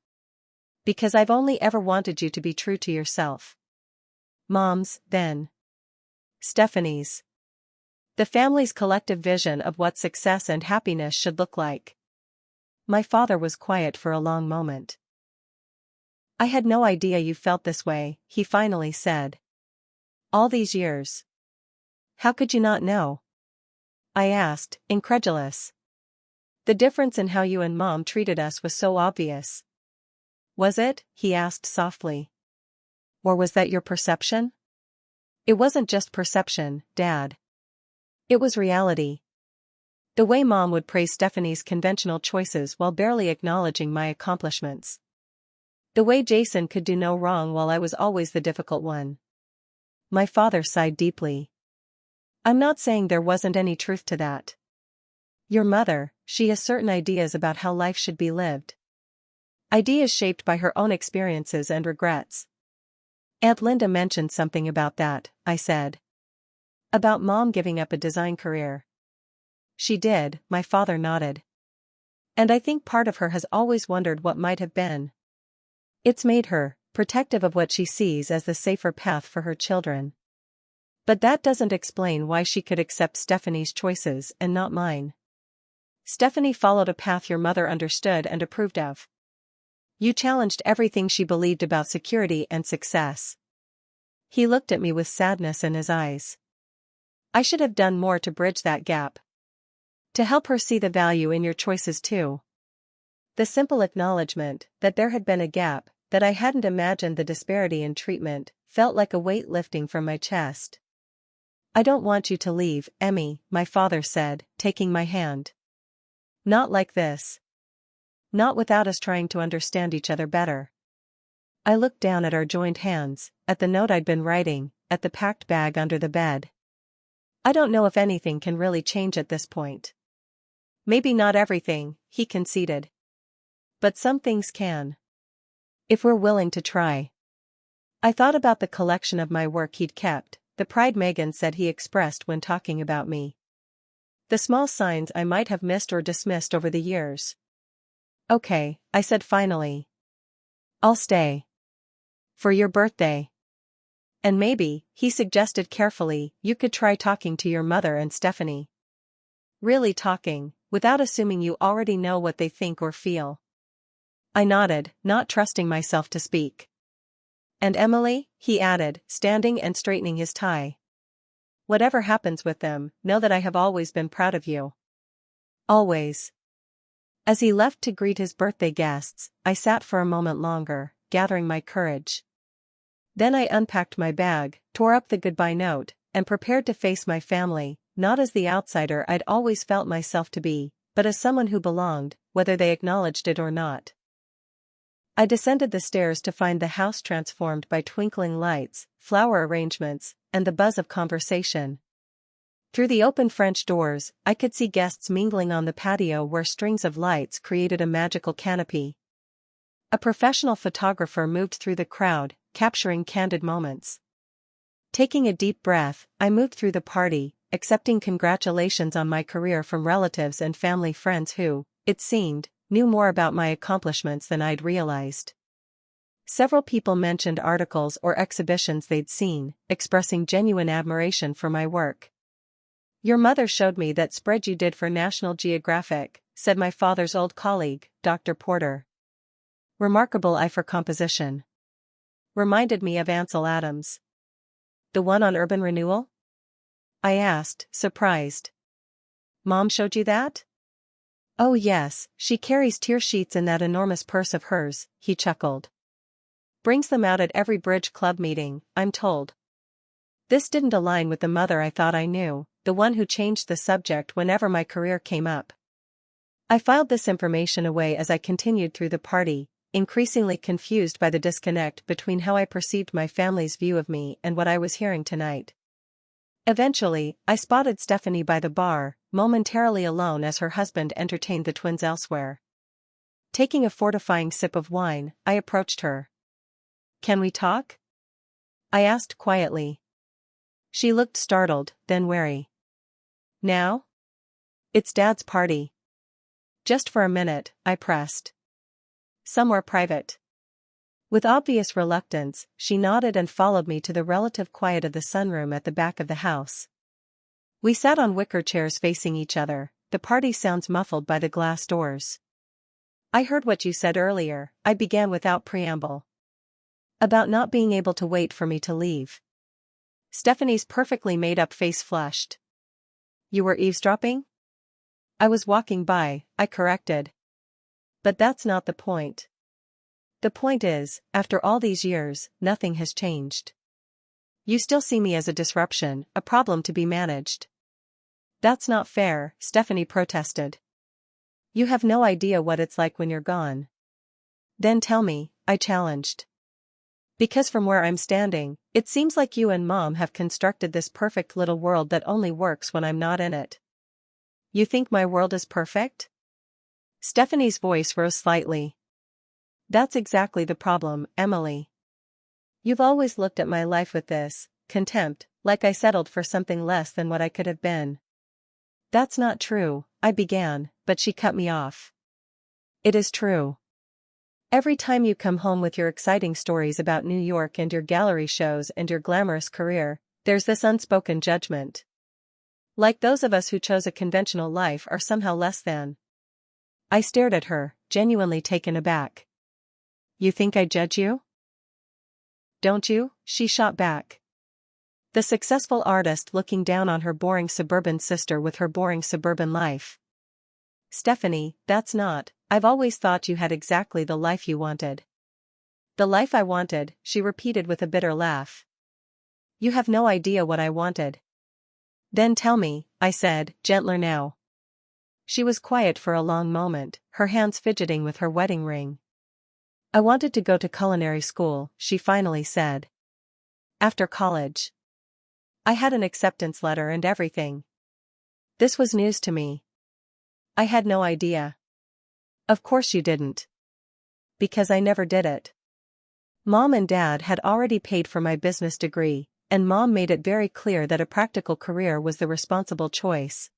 Because I've only ever wanted you to be true to yourself. Mom's, then. Stephanie's. The family's collective vision of what success and happiness should look like. My father was quiet for a long moment. I had no idea you felt this way, he finally said. All these years. How could you not know? I asked, incredulous. The difference in how you and Mom treated us was so obvious. Was it? He asked softly. Or was that your perception? It wasn't just perception, Dad. It was reality. The way Mom would praise Stephanie's conventional choices while barely acknowledging my accomplishments. The way Jason could do no wrong while I was always the difficult one. My father sighed deeply. I'm not saying there wasn't any truth to that. Your mother, she has certain ideas about how life should be lived. Ideas shaped by her own experiences and regrets. Aunt Linda mentioned something about that, I said. About Mom giving up a design career. She did, my father nodded. And I think part of her has always wondered what might have been. It's made her protective of what she sees as the safer path for her children. But that doesn't explain why she could accept Stephanie's choices and not mine. Stephanie followed a path your mother understood and approved of. You challenged everything she believed about security and success. He looked at me with sadness in his eyes. I should have done more to bridge that gap. To help her see the value in your choices too. The simple acknowledgement that there had been a gap, that I hadn't imagined the disparity in treatment, felt like a weight lifting from my chest. I don't want you to leave, Emmy, my father said, taking my hand. Not like this. Not without us trying to understand each other better. I looked down at our joined hands, at the note I'd been writing, at the packed bag under the bed. I don't know if anything can really change at this point. Maybe not everything, he conceded. But some things can. If we're willing to try. I thought about the collection of my work he'd kept, the pride Megan said he expressed when talking about me. The small signs I might have missed or dismissed over the years. Okay, I said finally. I'll stay. For your birthday. And maybe, he suggested carefully, you could try talking to your mother and Stephanie. Really talking, without assuming you already know what they think or feel. I nodded, not trusting myself to speak. And Emily, he added, standing and straightening his tie. Whatever happens with them, know that I have always been proud of you. Always. As he left to greet his birthday guests, I sat for a moment longer, gathering my courage. Then I unpacked my bag, tore up the goodbye note, and prepared to face my family, not as the outsider I'd always felt myself to be, but as someone who belonged, whether they acknowledged it or not. I descended the stairs to find the house transformed by twinkling lights, flower arrangements, and the buzz of conversation. Through the open French doors, I could see guests mingling on the patio where strings of lights created a magical canopy. A professional photographer moved through the crowd, capturing candid moments. Taking a deep breath, I moved through the party, accepting congratulations on my career from relatives and family friends who, it seemed, knew more about my accomplishments than I'd realized. Several people mentioned articles or exhibitions they'd seen, expressing genuine admiration for my work. "Your mother showed me that spread you did for National Geographic," said my father's old colleague, Dr. Porter. "Remarkable eye for composition. Reminded me of Ansel Adams." "The one on urban renewal?" I asked, surprised. "Mom showed you that?" "Oh yes, she carries tear sheets in that enormous purse of hers," he chuckled. "Brings them out at every bridge club meeting, I'm told." This didn't align with the mother I thought I knew, the one who changed the subject whenever my career came up. I filed this information away as I continued through the party, increasingly confused by the disconnect between how I perceived my family's view of me and what I was hearing tonight. Eventually, I spotted Stephanie by the bar, momentarily alone as her husband entertained the twins elsewhere. Taking a fortifying sip of wine, I approached her. "Can we talk?" I asked quietly. She looked startled, then wary. "Now? It's Dad's party." "Just for a minute," I pressed. "Somewhere private." With obvious reluctance, she nodded and followed me to the relative quiet of the sunroom at the back of the house. We sat on wicker chairs facing each other, the party sounds muffled by the glass doors. "I heard what you said earlier," I began without preamble. "About not being able to wait for me to leave." Stephanie's perfectly made-up face flushed. "You were eavesdropping?" "I was walking by," I corrected. "But that's not the point. The point is, after all these years, nothing has changed. You still see me as a disruption, a problem to be managed." "That's not fair," Stephanie protested. "You have no idea what it's like when you're gone." "Then tell me," I challenged. "Because from where I'm standing, it seems like you and Mom have constructed this perfect little world that only works when I'm not in it." "You think my world is perfect?" Stephanie's voice rose slightly. "That's exactly the problem, Emily. You've always looked at my life with this contempt, like I settled for something less than what I could have been." "That's not true," I began, but she cut me off. "It is true. Every time you come home with your exciting stories about New York and your gallery shows and your glamorous career, there's this unspoken judgment. Like those of us who chose a conventional life are somehow less than." I stared at her, genuinely taken aback. "You think I judge you?" "Don't you?" she shot back. The successful artist looking down on her boring suburban sister with her boring suburban life. "Stephanie, that's not, I've always thought you had exactly the life you wanted." "The life I wanted," she repeated with a bitter laugh. "You have no idea what I wanted." "Then tell me," I said, gentler now. She was quiet for a long moment, her hands fidgeting with her wedding ring. "I wanted to go to culinary school," she finally said. "After college. I had an acceptance letter and everything." This was news to me. I had no idea. "Of course you didn't." "Because I never did it. Mom and Dad had already paid for my business degree, and Mom made it very clear that a practical career was the responsible choice.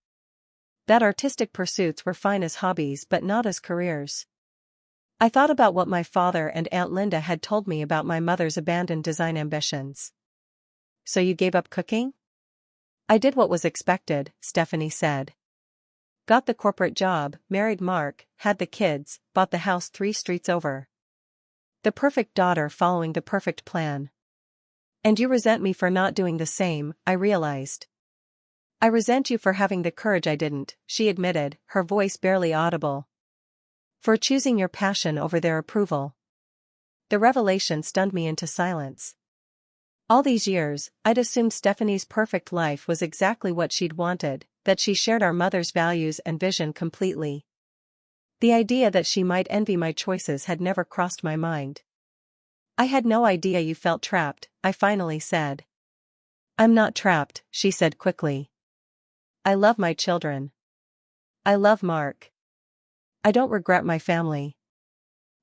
That artistic pursuits were fine as hobbies but not as careers." I thought about what my father and Aunt Linda had told me about my mother's abandoned design ambitions. "So you gave up cooking?" "I did what was expected," Stephanie said. "Got the corporate job, married Mark, had the kids, bought the house 3 streets over. The perfect daughter following the perfect plan." "And you resent me for not doing the same," I realized. "I resent you for having the courage I didn't," she admitted, her voice barely audible. "For choosing your passion over their approval." The revelation stunned me into silence. All these years, I'd assumed Stephanie's perfect life was exactly what she'd wanted, that she shared our mother's values and vision completely. The idea that she might envy my choices had never crossed my mind. "I had no idea you felt trapped," I finally said. "I'm not trapped," she said quickly. "I love my children. I love Mark. I don't regret my family."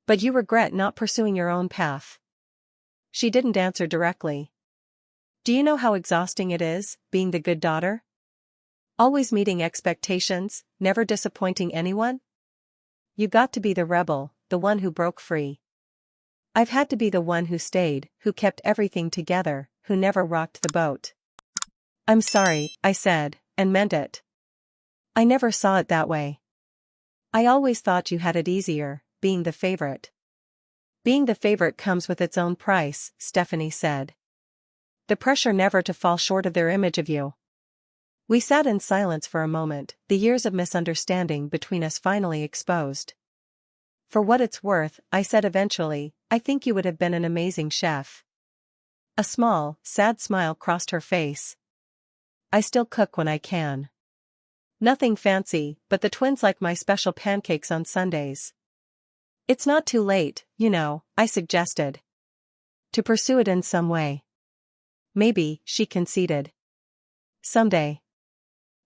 "But you regret not pursuing your own path." She didn't answer directly. Do you know how exhausting it is, being the good daughter? Always meeting expectations, never disappointing anyone? You got to be the rebel, the one who broke free. I've had to be the one who stayed, who kept everything together, who never rocked the boat. I'm sorry, I said, and meant it. I never saw it that way. I always thought you had it easier, being the favorite. Being the favorite comes with its own price, Stephanie said. The pressure never to fall short of their image of you. We sat in silence for a moment, the years of misunderstanding between us finally exposed. For what it's worth, I said eventually, I think you would have been an amazing chef. A small, sad smile crossed her face. I still cook when I can. Nothing fancy, but the twins like my special pancakes on Sundays. It's not too late, you know, I suggested. To pursue it in some way. Maybe, she conceded. Someday.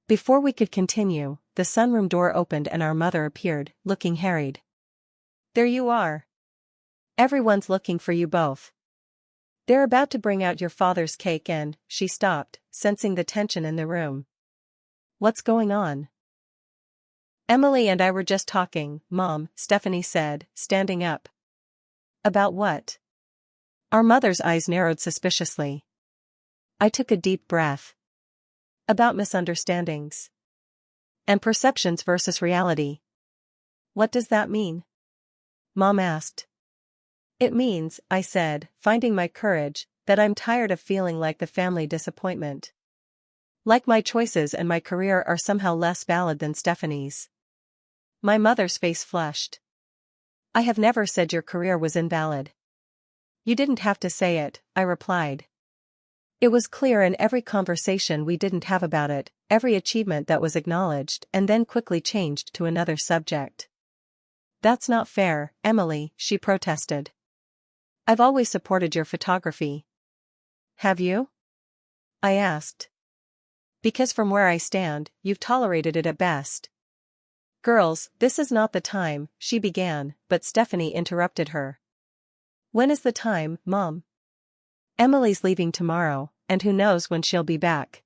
Before we could continue, the sunroom door opened and our mother appeared, looking harried. There you are. Everyone's looking for you both. They're about to bring out your father's cake and, she stopped, sensing the tension in the room. What's going on? Emily and I were just talking, Mom, Stephanie said, standing up. About what? Our mother's eyes narrowed suspiciously. I took a deep breath. About misunderstandings. And perceptions versus reality. What does that mean? Mom asked. It means, I said, finding my courage, that I'm tired of feeling like the family disappointment. Like my choices and my career are somehow less valid than Stephanie's. My mother's face flushed. I have never said your career was invalid. You didn't have to say it, I replied. It was clear in every conversation we didn't have about it, every achievement that was acknowledged and then quickly changed to another subject. That's not fair, Emily, she protested. I've always supported your photography. Have you? I asked. Because from where I stand, you've tolerated it at best. Girls, this is not the time, she began, but Stephanie interrupted her. When is the time, Mom? Emily's leaving tomorrow, and who knows when she'll be back.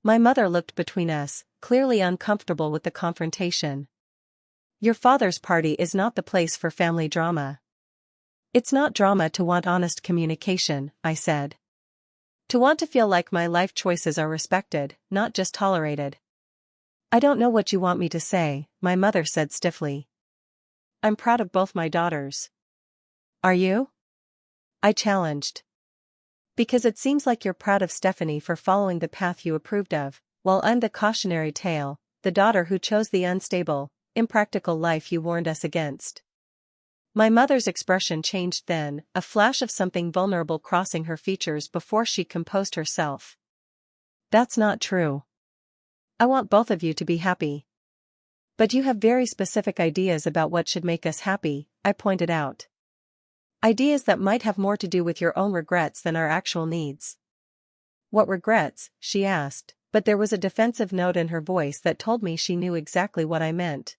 My mother looked between us, clearly uncomfortable with the confrontation. Your father's party is not the place for family drama. It's not drama to want honest communication, I said. To want to feel like my life choices are respected, not just tolerated. I don't know what you want me to say, my mother said stiffly. I'm proud of both my daughters. Are you? I challenged. Because it seems like you're proud of Stephanie for following the path you approved of, while I'm the cautionary tale, the daughter who chose the unstable, impractical life you warned us against. My mother's expression changed then, a flash of something vulnerable crossing her features before she composed herself. That's not true. I want both of you to be happy. But you have very specific ideas about what should make us happy, I pointed out. Ideas that might have more to do with your own regrets than our actual needs. What regrets? She asked, but there was a defensive note in her voice that told me she knew exactly what I meant.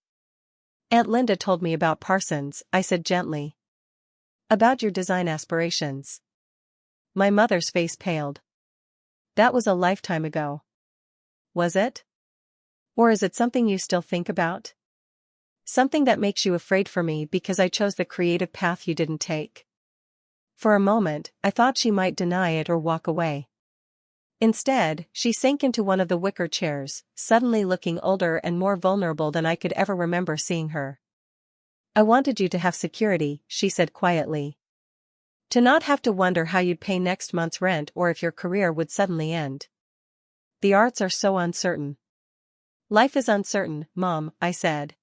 Aunt Linda told me about Parsons, I said gently. About your design aspirations. My mother's face paled. That was a lifetime ago. Was it? Or is it something you still think about? Something that makes you afraid for me because I chose the creative path you didn't take. For a moment, I thought she might deny it or walk away. Instead, she sank into one of the wicker chairs, suddenly looking older and more vulnerable than I could ever remember seeing her. I wanted you to have security, she said quietly. To not have to wonder how you'd pay next month's rent or if your career would suddenly end. The arts are so uncertain. Life is uncertain, Mom, I said.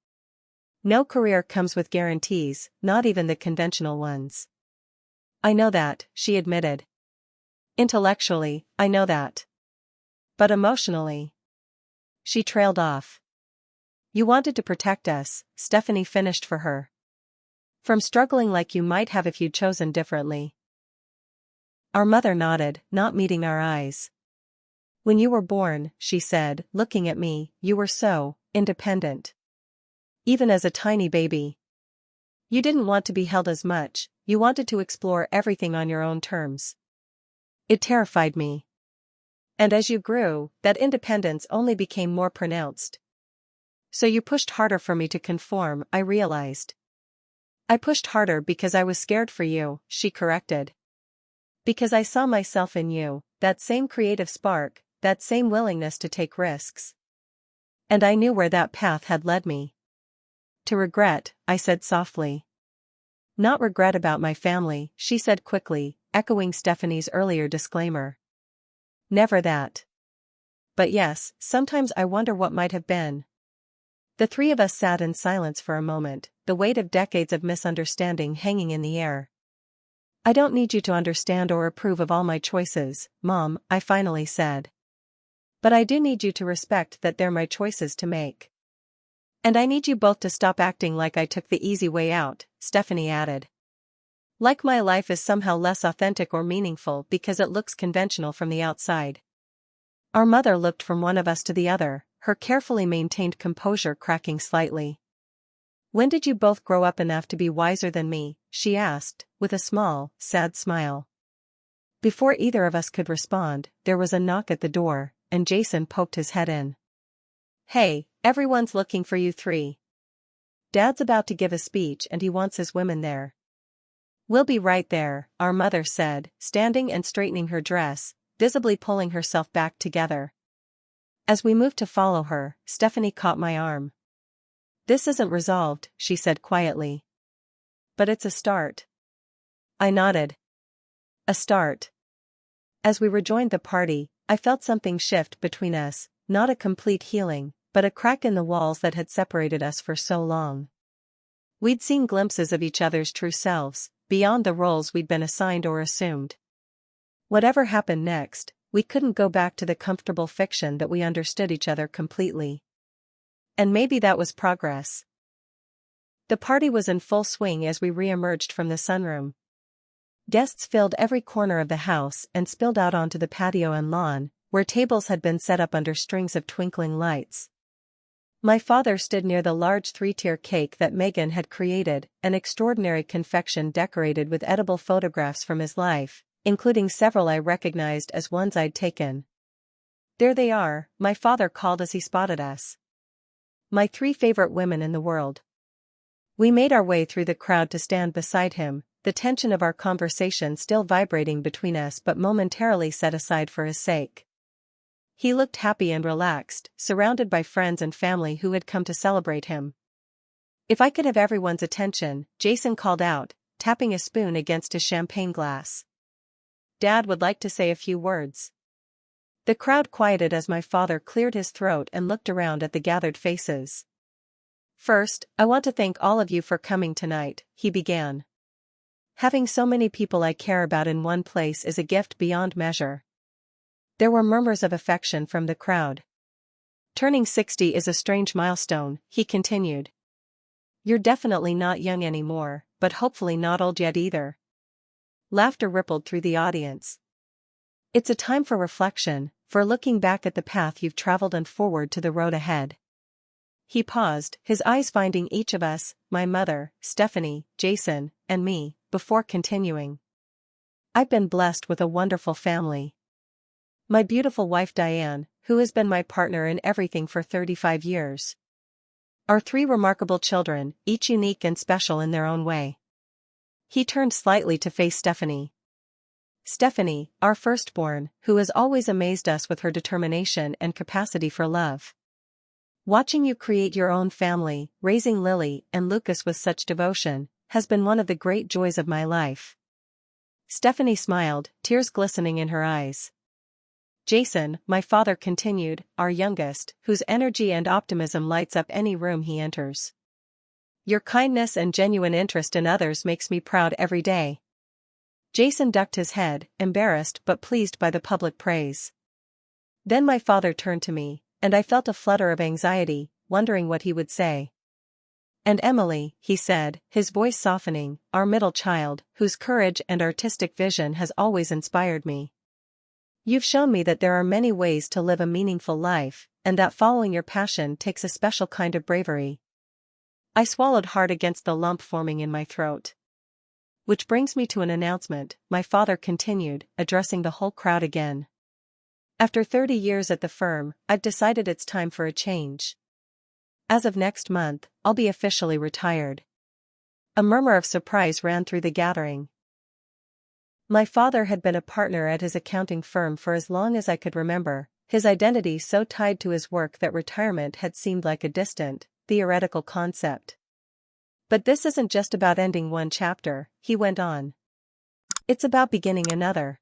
No career comes with guarantees, not even the conventional ones. I know that, she admitted. Intellectually, I know that. But emotionally. She trailed off. You wanted to protect us, Stephanie finished for her. From struggling like you might have if you'd chosen differently. Our mother nodded, not meeting our eyes. When you were born, she said, looking at me, you were so independent. Even as a tiny baby. You didn't want to be held as much, you wanted to explore everything on your own terms. It terrified me. And as you grew, that independence only became more pronounced. So you pushed harder for me to conform, I realized. I pushed harder because I was scared for you, she corrected. Because I saw myself in you, that same creative spark, that same willingness to take risks. And I knew where that path had led me. To regret, I said softly. Not regret about my family, she said quickly, echoing Stephanie's earlier disclaimer. Never that. But yes, sometimes I wonder what might have been. The three of us sat in silence for a moment, the weight of decades of misunderstanding hanging in the air. I don't need you to understand or approve of all my choices, Mom, I finally said. But I do need you to respect that they're my choices to make. And I need you both to stop acting like I took the easy way out, Stephanie added. Like my life is somehow less authentic or meaningful because it looks conventional from the outside. Our mother looked from one of us to the other, her carefully maintained composure cracking slightly. When did you both grow up enough to be wiser than me? She asked, with a small, sad smile. Before either of us could respond, there was a knock at the door, and Jason poked his head in. Hey, everyone's looking for you three. Dad's about to give a speech and he wants his women there. We'll be right there, our mother said, standing and straightening her dress, visibly pulling herself back together. As we moved to follow her, Stephanie caught my arm. This isn't resolved, she said quietly. But it's a start. I nodded. A start. As we rejoined the party, I felt something shift between us, not a complete healing, but a crack in the walls that had separated us for so long. We'd seen glimpses of each other's true selves, beyond the roles we'd been assigned or assumed. Whatever happened next, we couldn't go back to the comfortable fiction that we understood each other completely. And maybe that was progress. The party was in full swing as we re-emerged from the sunroom. Guests filled every corner of the house and spilled out onto the patio and lawn, where tables had been set up under strings of twinkling lights. My father stood near the large three-tier cake that Megan had created, an extraordinary confection decorated with edible photographs from his life, including several I recognized as ones I'd taken. There they are, my father called as he spotted us. My three favorite women in the world. We made our way through the crowd to stand beside him, the tension of our conversation still vibrating between us but momentarily set aside for his sake. He looked happy and relaxed, surrounded by friends and family who had come to celebrate him. If I could have everyone's attention, Jason called out, tapping a spoon against his champagne glass. Dad would like to say a few words. The crowd quieted as my father cleared his throat and looked around at the gathered faces. First, I want to thank all of you for coming tonight, he began. Having so many people I care about in one place is a gift beyond measure. There were murmurs of affection from the crowd. Turning 60 is a strange milestone, he continued. You're definitely not young anymore, but hopefully not old yet either. Laughter rippled through the audience. It's a time for reflection, for looking back at the path you've traveled and forward to the road ahead. He paused, his eyes finding each of us, my mother, Stephanie, Jason, and me, before continuing. I've been blessed with a wonderful family. My beautiful wife Diane, who has been my partner in everything for 35 years. Our three remarkable children, each unique and special in their own way. He turned slightly to face Stephanie. Stephanie, our firstborn, who has always amazed us with her determination and capacity for love. Watching you create your own family, raising Lily and Lucas with such devotion, has been one of the great joys of my life. Stephanie smiled, tears glistening in her eyes. Jason, my father continued, our youngest, whose energy and optimism lights up any room he enters. Your kindness and genuine interest in others makes me proud every day. Jason ducked his head, embarrassed but pleased by the public praise. Then my father turned to me, and I felt a flutter of anxiety, wondering what he would say. And Emily, he said, his voice softening, our middle child, whose courage and artistic vision has always inspired me. You've shown me that there are many ways to live a meaningful life, and that following your passion takes a special kind of bravery. I swallowed hard against the lump forming in my throat. Which brings me to an announcement, my father continued, addressing the whole crowd again. After 30 years at the firm, I've decided it's time for a change. As of next month, I'll be officially retired. A murmur of surprise ran through the gathering. My father had been a partner at his accounting firm for as long as I could remember, his identity so tied to his work that retirement had seemed like a distant, theoretical concept. But this isn't just about ending one chapter, he went on. It's about beginning another.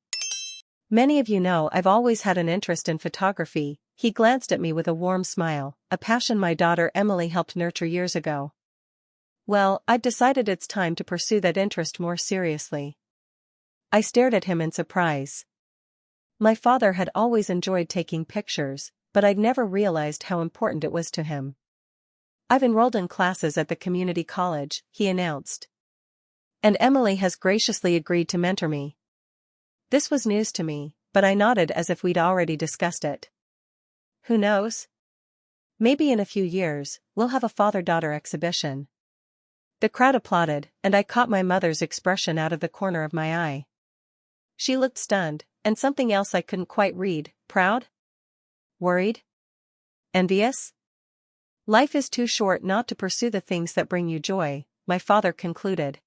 Many of you know I've always had an interest in photography. He glanced at me with a warm smile, a passion my daughter Emily helped nurture years ago. Well, I've decided it's time to pursue that interest more seriously. I stared at him in surprise. My father had always enjoyed taking pictures, but I'd never realized how important it was to him. I've enrolled in classes at the community college, he announced. And Emily has graciously agreed to mentor me. This was news to me, but I nodded as if we'd already discussed it. Who knows? Maybe in a few years, we'll have a father-daughter exhibition. The crowd applauded, and I caught my mother's expression out of the corner of my eye. She looked stunned, and something else I couldn't quite read, proud? Worried? Envious? Life is too short not to pursue the things that bring you joy, my father concluded.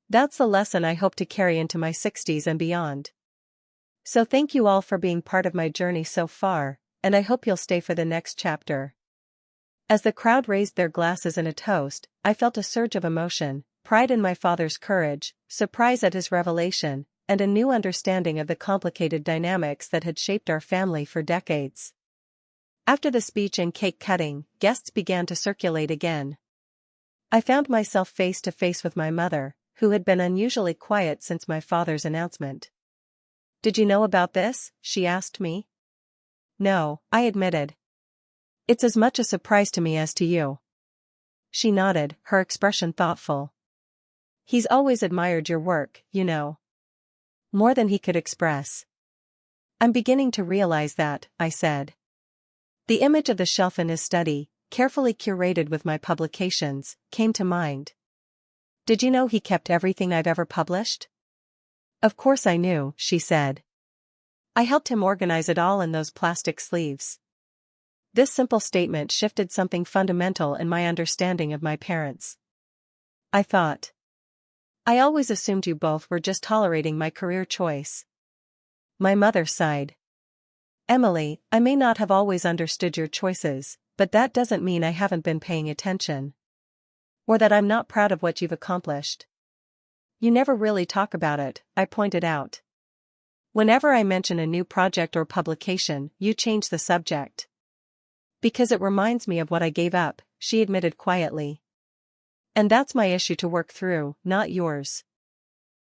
That's the lesson I hope to carry into my 60s and beyond. So thank you all for being part of my journey so far, and I hope you'll stay for the next chapter. As the crowd raised their glasses in a toast, I felt a surge of emotion, pride in my father's courage, surprise at his revelation, and a new understanding of the complicated dynamics that had shaped our family for decades. After the speech and cake cutting, guests began to circulate again. I found myself face to face with my mother, who had been unusually quiet since my father's announcement. Did you know about this? She asked me. No, I admitted. It's as much a surprise to me as to you. She nodded, her expression thoughtful. He's always admired your work, you know. More than he could express. I'm beginning to realize that, I said. The image of the shelf in his study, carefully curated with my publications, came to mind. Did you know he kept everything I've ever published? Of course I knew, she said. I helped him organize it all in those plastic sleeves. This simple statement shifted something fundamental in my understanding of my parents. I thought. I always assumed you both were just tolerating my career choice. My mother sighed. Emily, I may not have always understood your choices, but that doesn't mean I haven't been paying attention. Or that I'm not proud of what you've accomplished. You never really talk about it, I pointed out. Whenever I mention a new project or publication, you change the subject. Because it reminds me of what I gave up, she admitted quietly. And that's my issue to work through, not yours.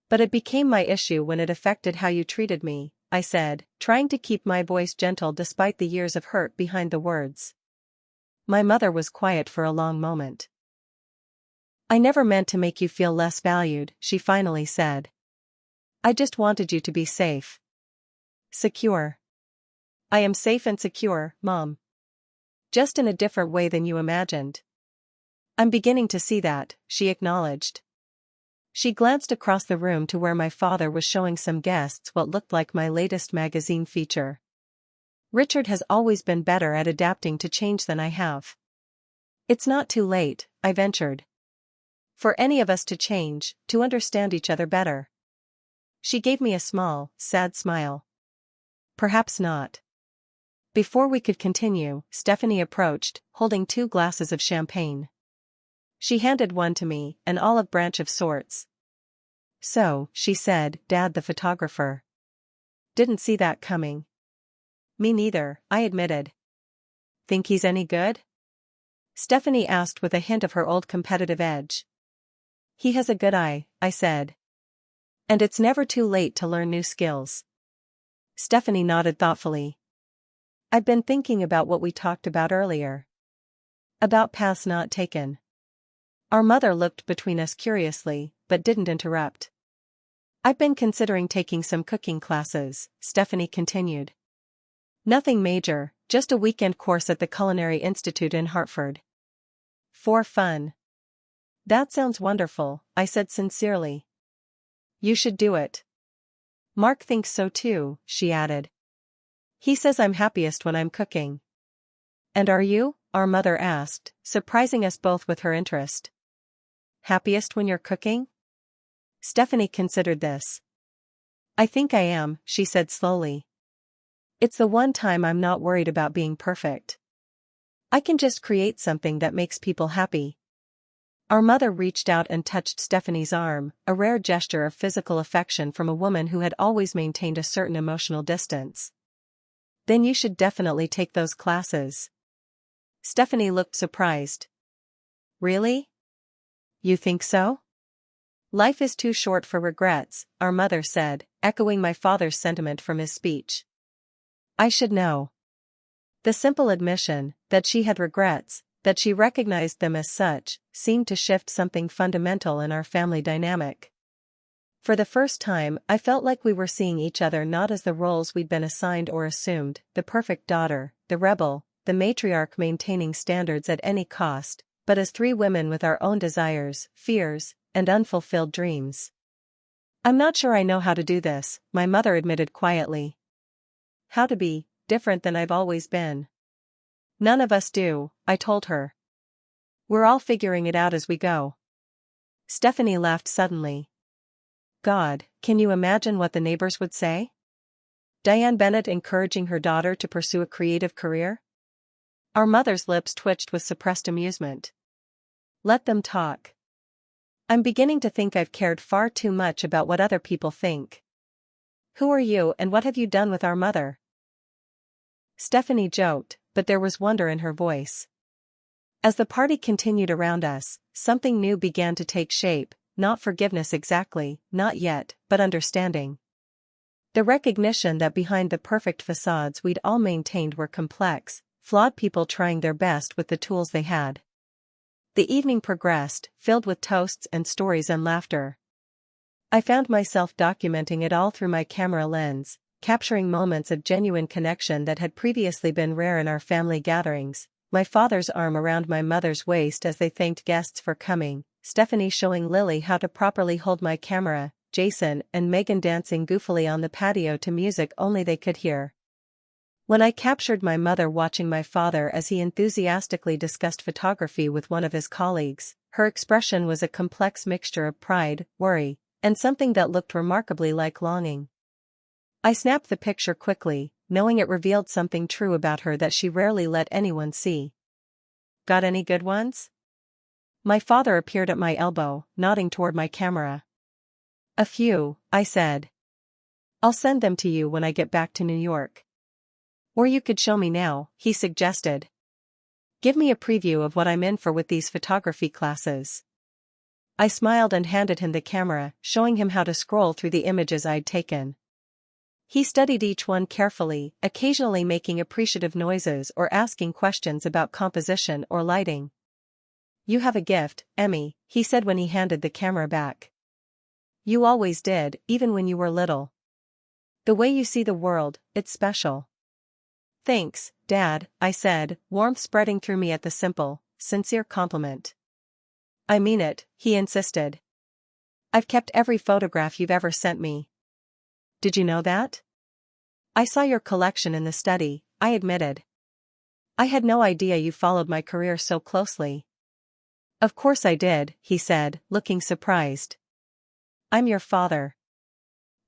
But it became my issue when it affected how you treated me, I said, trying to keep my voice gentle despite the years of hurt behind the words. My mother was quiet for a long moment. I never meant to make you feel less valued, she finally said. I just wanted you to be safe. Secure. I am safe and secure, Mom. Just in a different way than you imagined. I'm beginning to see that, she acknowledged. She glanced across the room to where my father was showing some guests what looked like my latest magazine feature. Richard has always been better at adapting to change than I have. It's not too late, I ventured. For any of us to change, to understand each other better. She gave me a small, sad smile. Perhaps not. Before we could continue, Stephanie approached, holding 2 glasses of champagne. She handed one to me, an olive branch of sorts. So, she said, Dad the photographer. Didn't see that coming. Me neither, I admitted. Think he's any good? Stephanie asked with a hint of her old competitive edge. He has a good eye, I said. And it's never too late to learn new skills. Stephanie nodded thoughtfully. I've been thinking about what we talked about earlier. About paths not taken. Our mother looked between us curiously, but didn't interrupt. I've been considering taking some cooking classes, Stephanie continued. Nothing major, just a weekend course at the Culinary Institute in Hartford. For fun. That sounds wonderful, I said sincerely. You should do it. Mark thinks so too, she added. He says I'm happiest when I'm cooking. And are you? Our mother asked, surprising us both with her interest. Happiest when you're cooking? Stephanie considered this. I think I am, she said slowly. It's the one time I'm not worried about being perfect. I can just create something that makes people happy. Our mother reached out and touched Stephanie's arm, a rare gesture of physical affection from a woman who had always maintained a certain emotional distance. Then you should definitely take those classes. Stephanie looked surprised. Really? You think so? Life is too short for regrets, our mother said, echoing my father's sentiment from his speech. I should know. The simple admission that she had regrets, that she recognized them as such, seemed to shift something fundamental in our family dynamic. For the first time, I felt like we were seeing each other not as the roles we'd been assigned or assumed, the perfect daughter, the rebel, the matriarch maintaining standards at any cost, but as three women with our own desires, fears, and unfulfilled dreams. I'm not sure I know how to do this, my mother admitted quietly. How to be different than I've always been. None of us do, I told her. We're all figuring it out as we go. Stephanie laughed suddenly. God, can you imagine what the neighbors would say? Diane Bennett encouraging her daughter to pursue a creative career? Our mother's lips twitched with suppressed amusement. Let them talk. I'm beginning to think I've cared far too much about what other people think. Who are you and what have you done with our mother? Stephanie joked, but there was wonder in her voice. As the party continued around us, something new began to take shape, not forgiveness exactly, not yet, but understanding. The recognition that behind the perfect facades we'd all maintained were complex, flawed people trying their best with the tools they had. The evening progressed, filled with toasts and stories and laughter. I found myself documenting it all through my camera lens, capturing moments of genuine connection that had previously been rare in our family gatherings, my father's arm around my mother's waist as they thanked guests for coming, Stephanie showing Lily how to properly hold my camera, Jason and Megan dancing goofily on the patio to music only they could hear. When I captured my mother watching my father as he enthusiastically discussed photography with one of his colleagues, her expression was a complex mixture of pride, worry, and something that looked remarkably like longing. I snapped the picture quickly, knowing it revealed something true about her that she rarely let anyone see. Got any good ones? My father appeared at my elbow, nodding toward my camera. A few, I said. I'll send them to you when I get back to New York. Or you could show me now, he suggested. Give me a preview of what I'm in for with these photography classes. I smiled and handed him the camera, showing him how to scroll through the images I'd taken. He studied each one carefully, occasionally making appreciative noises or asking questions about composition or lighting. You have a gift, Emmy, he said when he handed the camera back. You always did, even when you were little. The way you see the world, it's special. Thanks, Dad, I said, warmth spreading through me at the simple, sincere compliment. I mean it, he insisted. I've kept every photograph you've ever sent me. Did you know that? I saw your collection in the study, I admitted. I had no idea you followed my career so closely. Of course I did, he said, looking surprised. I'm your father.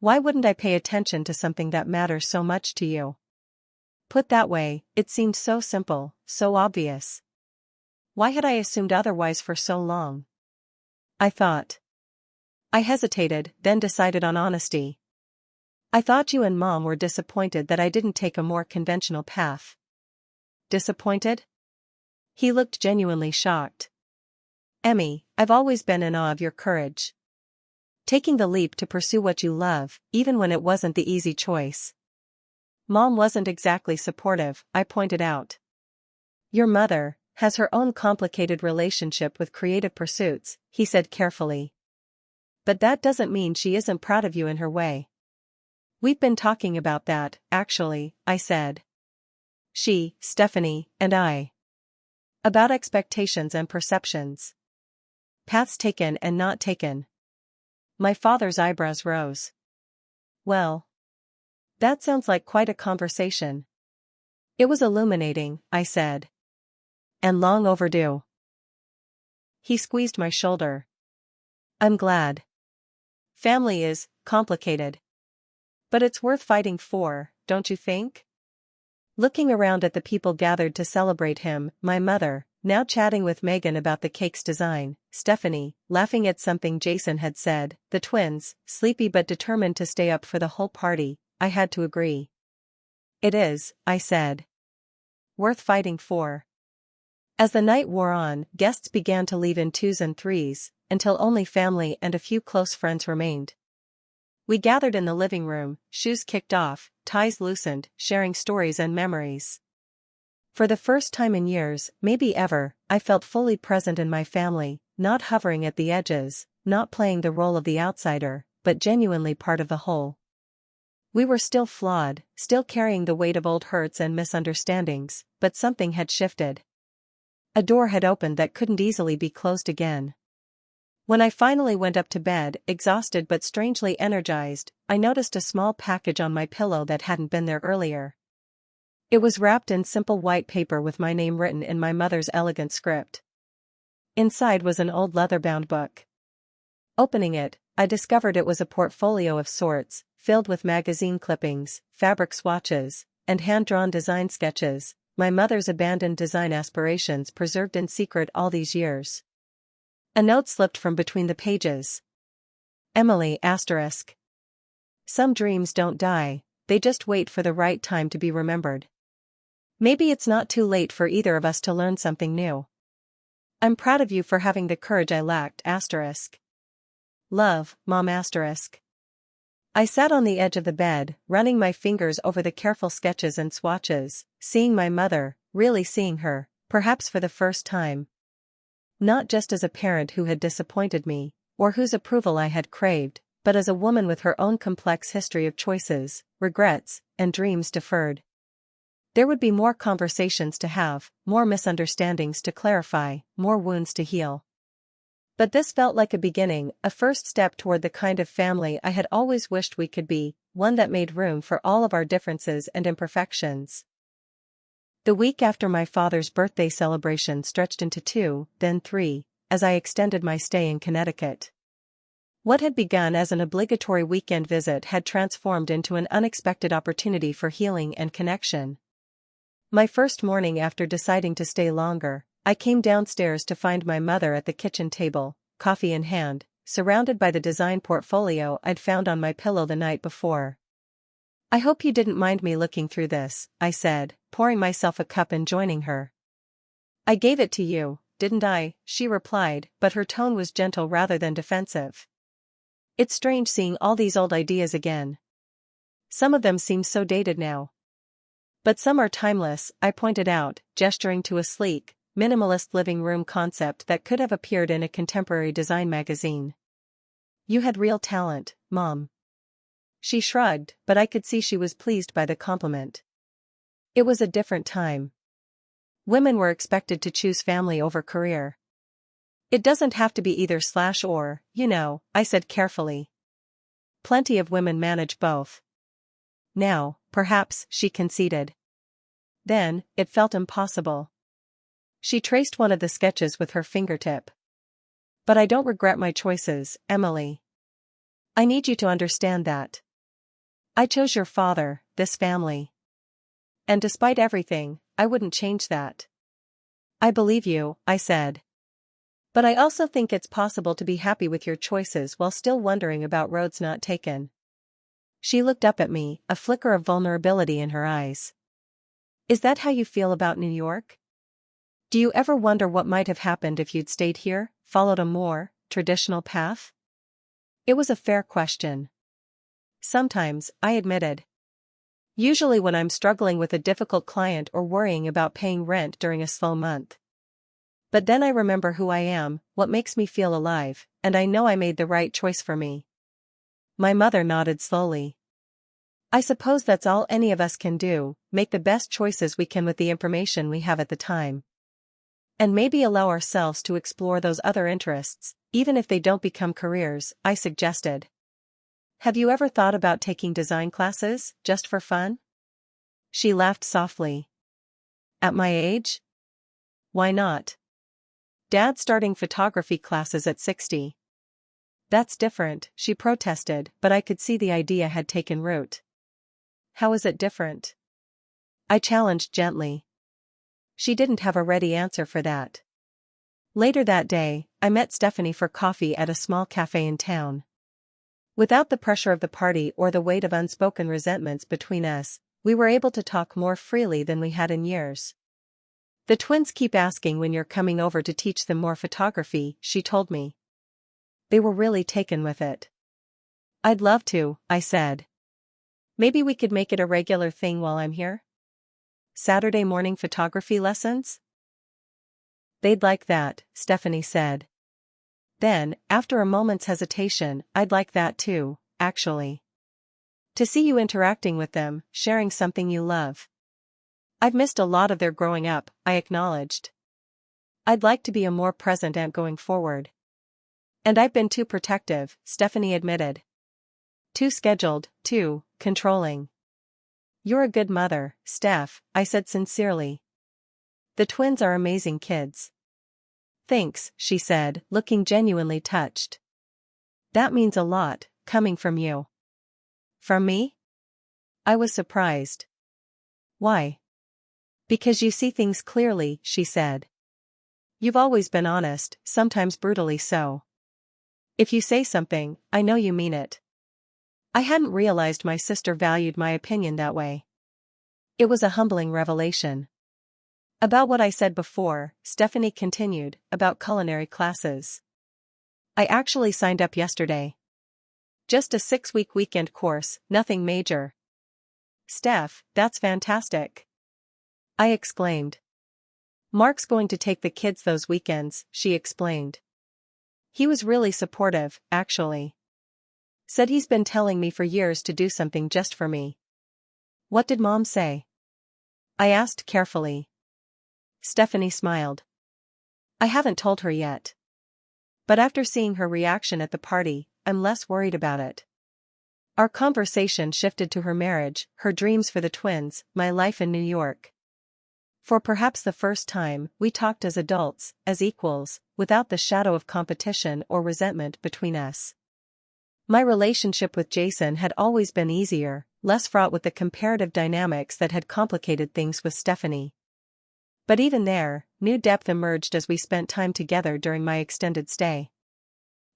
Why wouldn't I pay attention to something that matters so much to you? Put that way, it seemed so simple, so obvious. Why had I assumed otherwise for so long? I thought. I hesitated, then decided on honesty. I thought you and Mom were disappointed that I didn't take a more conventional path. Disappointed? He looked genuinely shocked. Emmy, I've always been in awe of your courage. Taking the leap to pursue what you love, even when it wasn't the easy choice. Mom wasn't exactly supportive, I pointed out. Your mother has her own complicated relationship with creative pursuits, he said carefully. But that doesn't mean she isn't proud of you in her way. We've been talking about that, actually, I said. She, Stephanie, and I. About expectations and perceptions. Paths taken and not taken. My father's eyebrows rose. Well, that sounds like quite a conversation. It was illuminating, I said. And long overdue. He squeezed my shoulder. I'm glad. Family is complicated. But it's worth fighting for, don't you think? Looking around at the people gathered to celebrate him, my mother, now chatting with Megan about the cake's design, Stephanie, laughing at something Jason had said, the twins, sleepy but determined to stay up for the whole party, I had to agree. It is, I said. Worth fighting for. As the night wore on, guests began to leave in twos and threes, until only family and a few close friends remained. We gathered in the living room, shoes kicked off, ties loosened, sharing stories and memories. For the first time in years, maybe ever, I felt fully present in my family, not hovering at the edges, not playing the role of the outsider, but genuinely part of the whole. We were still flawed, still carrying the weight of old hurts and misunderstandings, but something had shifted. A door had opened that couldn't easily be closed again. When I finally went up to bed, exhausted but strangely energized, I noticed a small package on my pillow that hadn't been there earlier. It was wrapped in simple white paper with my name written in my mother's elegant script. Inside was an old leather-bound book. Opening it, I discovered it was a portfolio of sorts, filled with magazine clippings, fabric swatches, and hand-drawn design sketches, my mother's abandoned design aspirations preserved in secret all these years. A note slipped from between the pages. Emily**. Some dreams don't die, they just wait for the right time to be remembered. Maybe it's not too late for either of us to learn something new. I'm proud of you for having the courage I lacked*. Love, Mom*. I sat on the edge of the bed, running my fingers over the careful sketches and swatches, seeing my mother, really seeing her, perhaps for the first time. Not just as a parent who had disappointed me, or whose approval I had craved, but as a woman with her own complex history of choices, regrets, and dreams deferred. There would be more conversations to have, more misunderstandings to clarify, more wounds to heal. But this felt like a beginning, a first step toward the kind of family I had always wished we could be, one that made room for all of our differences and imperfections. The week after my father's birthday celebration stretched into 2, then 3, as I extended my stay in Connecticut. What had begun as an obligatory weekend visit had transformed into an unexpected opportunity for healing and connection. My first morning after deciding to stay longer, I came downstairs to find my mother at the kitchen table, coffee in hand, surrounded by the design portfolio I'd found on my pillow the night before. I hope you didn't mind me looking through this, I said, pouring myself a cup and joining her. I gave it to you, didn't I? She replied, but her tone was gentle rather than defensive. It's strange seeing all these old ideas again. Some of them seem so dated now. But some are timeless, I pointed out, gesturing to a sleek, minimalist living room concept that could have appeared in a contemporary design magazine. You had real talent, Mom. She shrugged, but I could see she was pleased by the compliment. It was a different time. Women were expected to choose family over career. It doesn't have to be either/or, you know, I said carefully. Plenty of women manage both. Now, perhaps, she conceded. Then, it felt impossible. She traced one of the sketches with her fingertip. But I don't regret my choices, Emily. I need you to understand that. I chose your father, this family. And despite everything, I wouldn't change that. I believe you, I said. But I also think it's possible to be happy with your choices while still wondering about roads not taken. She looked up at me, a flicker of vulnerability in her eyes. Is that how you feel about New York? Do you ever wonder what might have happened if you'd stayed here, followed a more traditional path? It was a fair question. Sometimes, I admitted. Usually when I'm struggling with a difficult client or worrying about paying rent during a slow month. But then I remember who I am, what makes me feel alive, and I know I made the right choice for me. My mother nodded slowly. I suppose that's all any of us can do, make the best choices we can with the information we have at the time. And maybe allow ourselves to explore those other interests, even if they don't become careers, I suggested. Have you ever thought about taking design classes, just for fun? She laughed softly. At my age? Why not? Dad's starting photography classes at 60. That's different, she protested, but I could see the idea had taken root. How is it different? I challenged gently. She didn't have a ready answer for that. Later that day, I met Stephanie for coffee at a small cafe in town. Without the pressure of the party or the weight of unspoken resentments between us, we were able to talk more freely than we had in years. The twins keep asking when you're coming over to teach them more photography, she told me. They were really taken with it. I'd love to, I said. Maybe we could make it a regular thing while I'm here? Saturday morning photography lessons? They'd like that, Stephanie said. Then, after a moment's hesitation, I'd like that too, actually. To see you interacting with them, sharing something you love. I've missed a lot of their growing up, I acknowledged. I'd like to be a more present aunt going forward. And I've been too protective, Stephanie admitted. Too scheduled, too controlling. You're a good mother, Steph, I said sincerely. The twins are amazing kids. Thanks, she said, looking genuinely touched. That means a lot, coming from you. From me? I was surprised. Why? Because you see things clearly, she said. You've always been honest, sometimes brutally so. If you say something, I know you mean it. I hadn't realized my sister valued my opinion that way. It was a humbling revelation. About what I said before, Stephanie continued, about culinary classes. I actually signed up yesterday. Just a 6-week weekend course, nothing major. Steph, that's fantastic. I exclaimed. Mark's going to take the kids those weekends, she explained. He was really supportive, actually. Said he's been telling me for years to do something just for me. What did Mom say? I asked carefully. Stephanie smiled. I haven't told her yet. But after seeing her reaction at the party, I'm less worried about it. Our conversation shifted to her marriage, her dreams for the twins, my life in New York. For perhaps the first time, we talked as adults, as equals, without the shadow of competition or resentment between us. My relationship with Jason had always been easier, less fraught with the comparative dynamics that had complicated things with Stephanie. But even there, new depth emerged as we spent time together during my extended stay.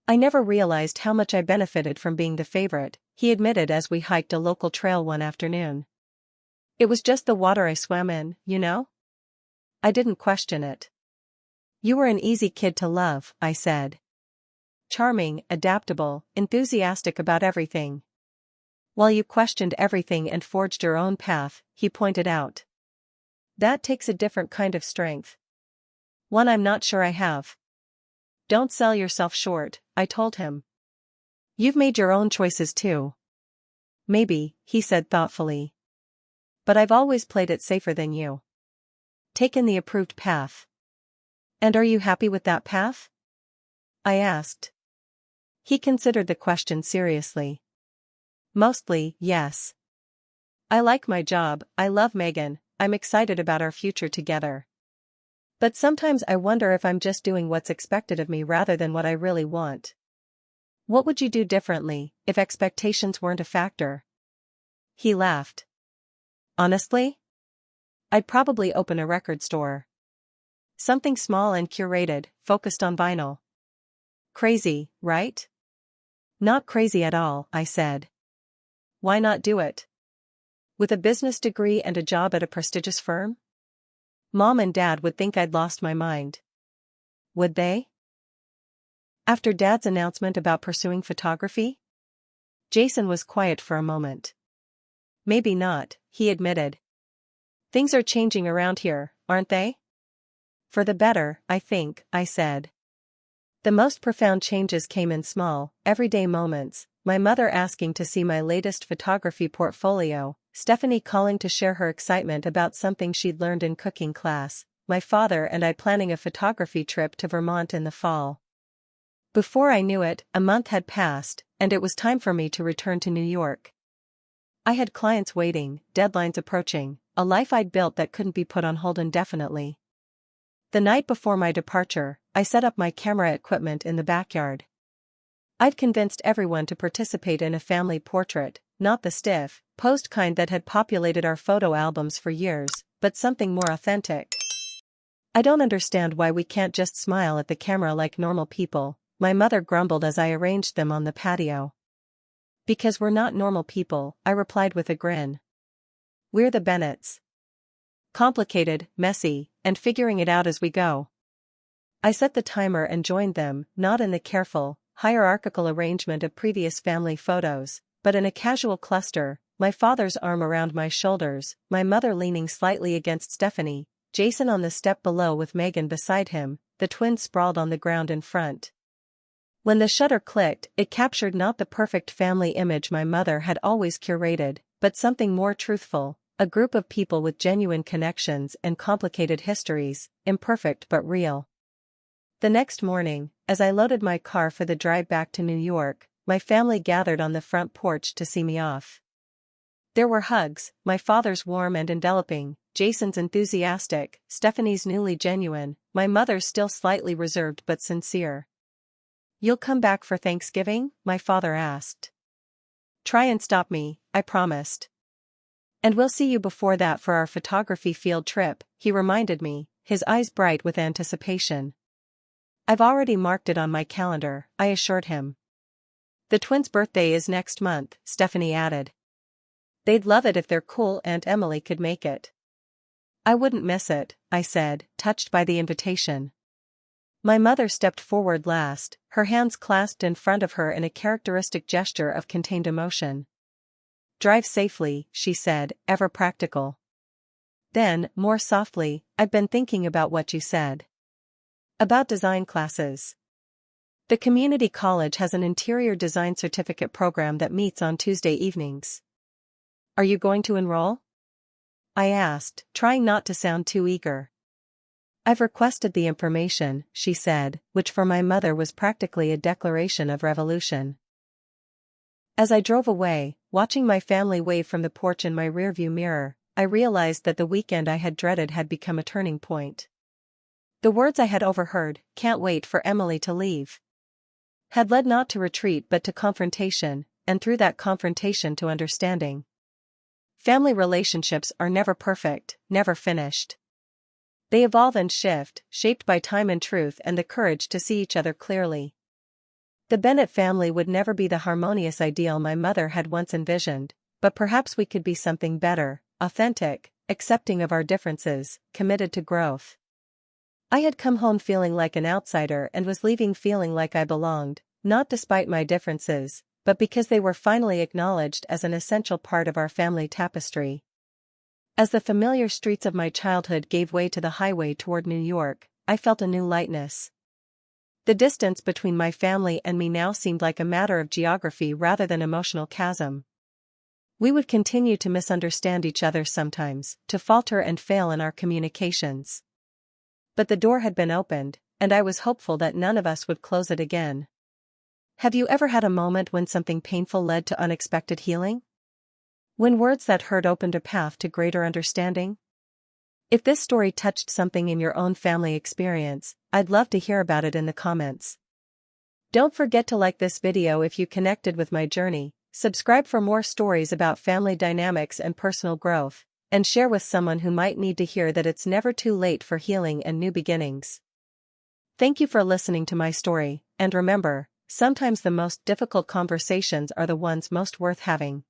I never realized how much I benefited from being the favorite, he admitted as we hiked a local trail one afternoon. It was just the water I swam in, you know? I didn't question it. You were an easy kid to love, I said. Charming, adaptable, enthusiastic about everything. While you questioned everything and forged your own path, he pointed out. That takes a different kind of strength. One I'm not sure I have. Don't sell yourself short, I told him. You've made your own choices too. Maybe, he said thoughtfully. But I've always played it safer than you. Taken the approved path. And are you happy with that path? I asked. He considered the question seriously. Mostly, yes. I like my job, I love Megan, I'm excited about our future together. But sometimes I wonder if I'm just doing what's expected of me rather than what I really want. What would you do differently, if expectations weren't a factor? He laughed. Honestly? I'd probably open a record store. Something small and curated, focused on vinyl. Crazy, right? Not crazy at all, I said. Why not do it? With a business degree and a job at a prestigious firm? Mom and Dad would think I'd lost my mind. Would they? After Dad's announcement about pursuing photography? Jason was quiet for a moment. Maybe not, he admitted. Things are changing around here, aren't they? For the better, I think, I said. The most profound changes came in small, everyday moments, my mother asking to see my latest photography portfolio, Stephanie calling to share her excitement about something she'd learned in cooking class, my father and I planning a photography trip to Vermont in the fall. Before I knew it, a month had passed, and it was time for me to return to New York. I had clients waiting, deadlines approaching, a life I'd built that couldn't be put on hold indefinitely. The night before my departure, I set up my camera equipment in the backyard. I'd convinced everyone to participate in a family portrait, not the stiff, posed kind that had populated our photo albums for years, but something more authentic. "I don't understand why we can't just smile at the camera like normal people," my mother grumbled as I arranged them on the patio. "Because we're not normal people," I replied with a grin. "We're the Bennetts. Complicated, messy, and figuring it out as we go." I set the timer and joined them, not in the careful, hierarchical arrangement of previous family photos, but in a casual cluster, my father's arm around my shoulders, my mother leaning slightly against Stephanie, Jason on the step below with Megan beside him, the twins sprawled on the ground in front. When the shutter clicked, it captured not the perfect family image my mother had always curated, but something more truthful, a group of people with genuine connections and complicated histories, imperfect but real. The next morning, as I loaded my car for the drive back to New York, my family gathered on the front porch to see me off. There were hugs, my father's warm and enveloping, Jason's enthusiastic, Stephanie's newly genuine, my mother's still slightly reserved but sincere. "You'll come back for Thanksgiving?" my father asked. "Try and stop me," I promised. "And we'll see you before that for our photography field trip," he reminded me, his eyes bright with anticipation. "I've already marked it on my calendar," I assured him. "The twins' birthday is next month," Stephanie added. "They'd love it if their cool Aunt Emily could make it." "I wouldn't miss it," I said, touched by the invitation. My mother stepped forward last, her hands clasped in front of her in a characteristic gesture of contained emotion. "Drive safely," she said, ever practical. Then, more softly, "I've been thinking about what you said. About design classes. The community college has an interior design certificate program that meets on Tuesday evenings. Are you going to enroll?" I asked, trying not to sound too eager. "I've requested the information," she said, which for my mother was practically a declaration of revolution. As I drove away, watching my family wave from the porch in my rearview mirror, I realized that the weekend I had dreaded had become a turning point. The words I had overheard, "Can't wait for Emily to leave," had led not to retreat but to confrontation, and through that confrontation to understanding. Family relationships are never perfect, never finished. They evolve and shift, shaped by time and truth and the courage to see each other clearly. The Bennett family would never be the harmonious ideal my mother had once envisioned, but perhaps we could be something better, authentic, accepting of our differences, committed to growth. I had come home feeling like an outsider and was leaving feeling like I belonged, not despite my differences, but because they were finally acknowledged as an essential part of our family tapestry. As the familiar streets of my childhood gave way to the highway toward New York, I felt a new lightness. The distance between my family and me now seemed like a matter of geography rather than emotional chasm. We would continue to misunderstand each other sometimes, to falter and fail in our communications. But the door had been opened, and I was hopeful that none of us would close it again. Have you ever had a moment when something painful led to unexpected healing? When words that hurt opened a path to greater understanding? If this story touched something in your own family experience, I'd love to hear about it in the comments. Don't forget to like this video if you connected with my journey, subscribe for more stories about family dynamics and personal growth, and share with someone who might need to hear that it's never too late for healing and new beginnings. Thank you for listening to my story, and remember, sometimes the most difficult conversations are the ones most worth having.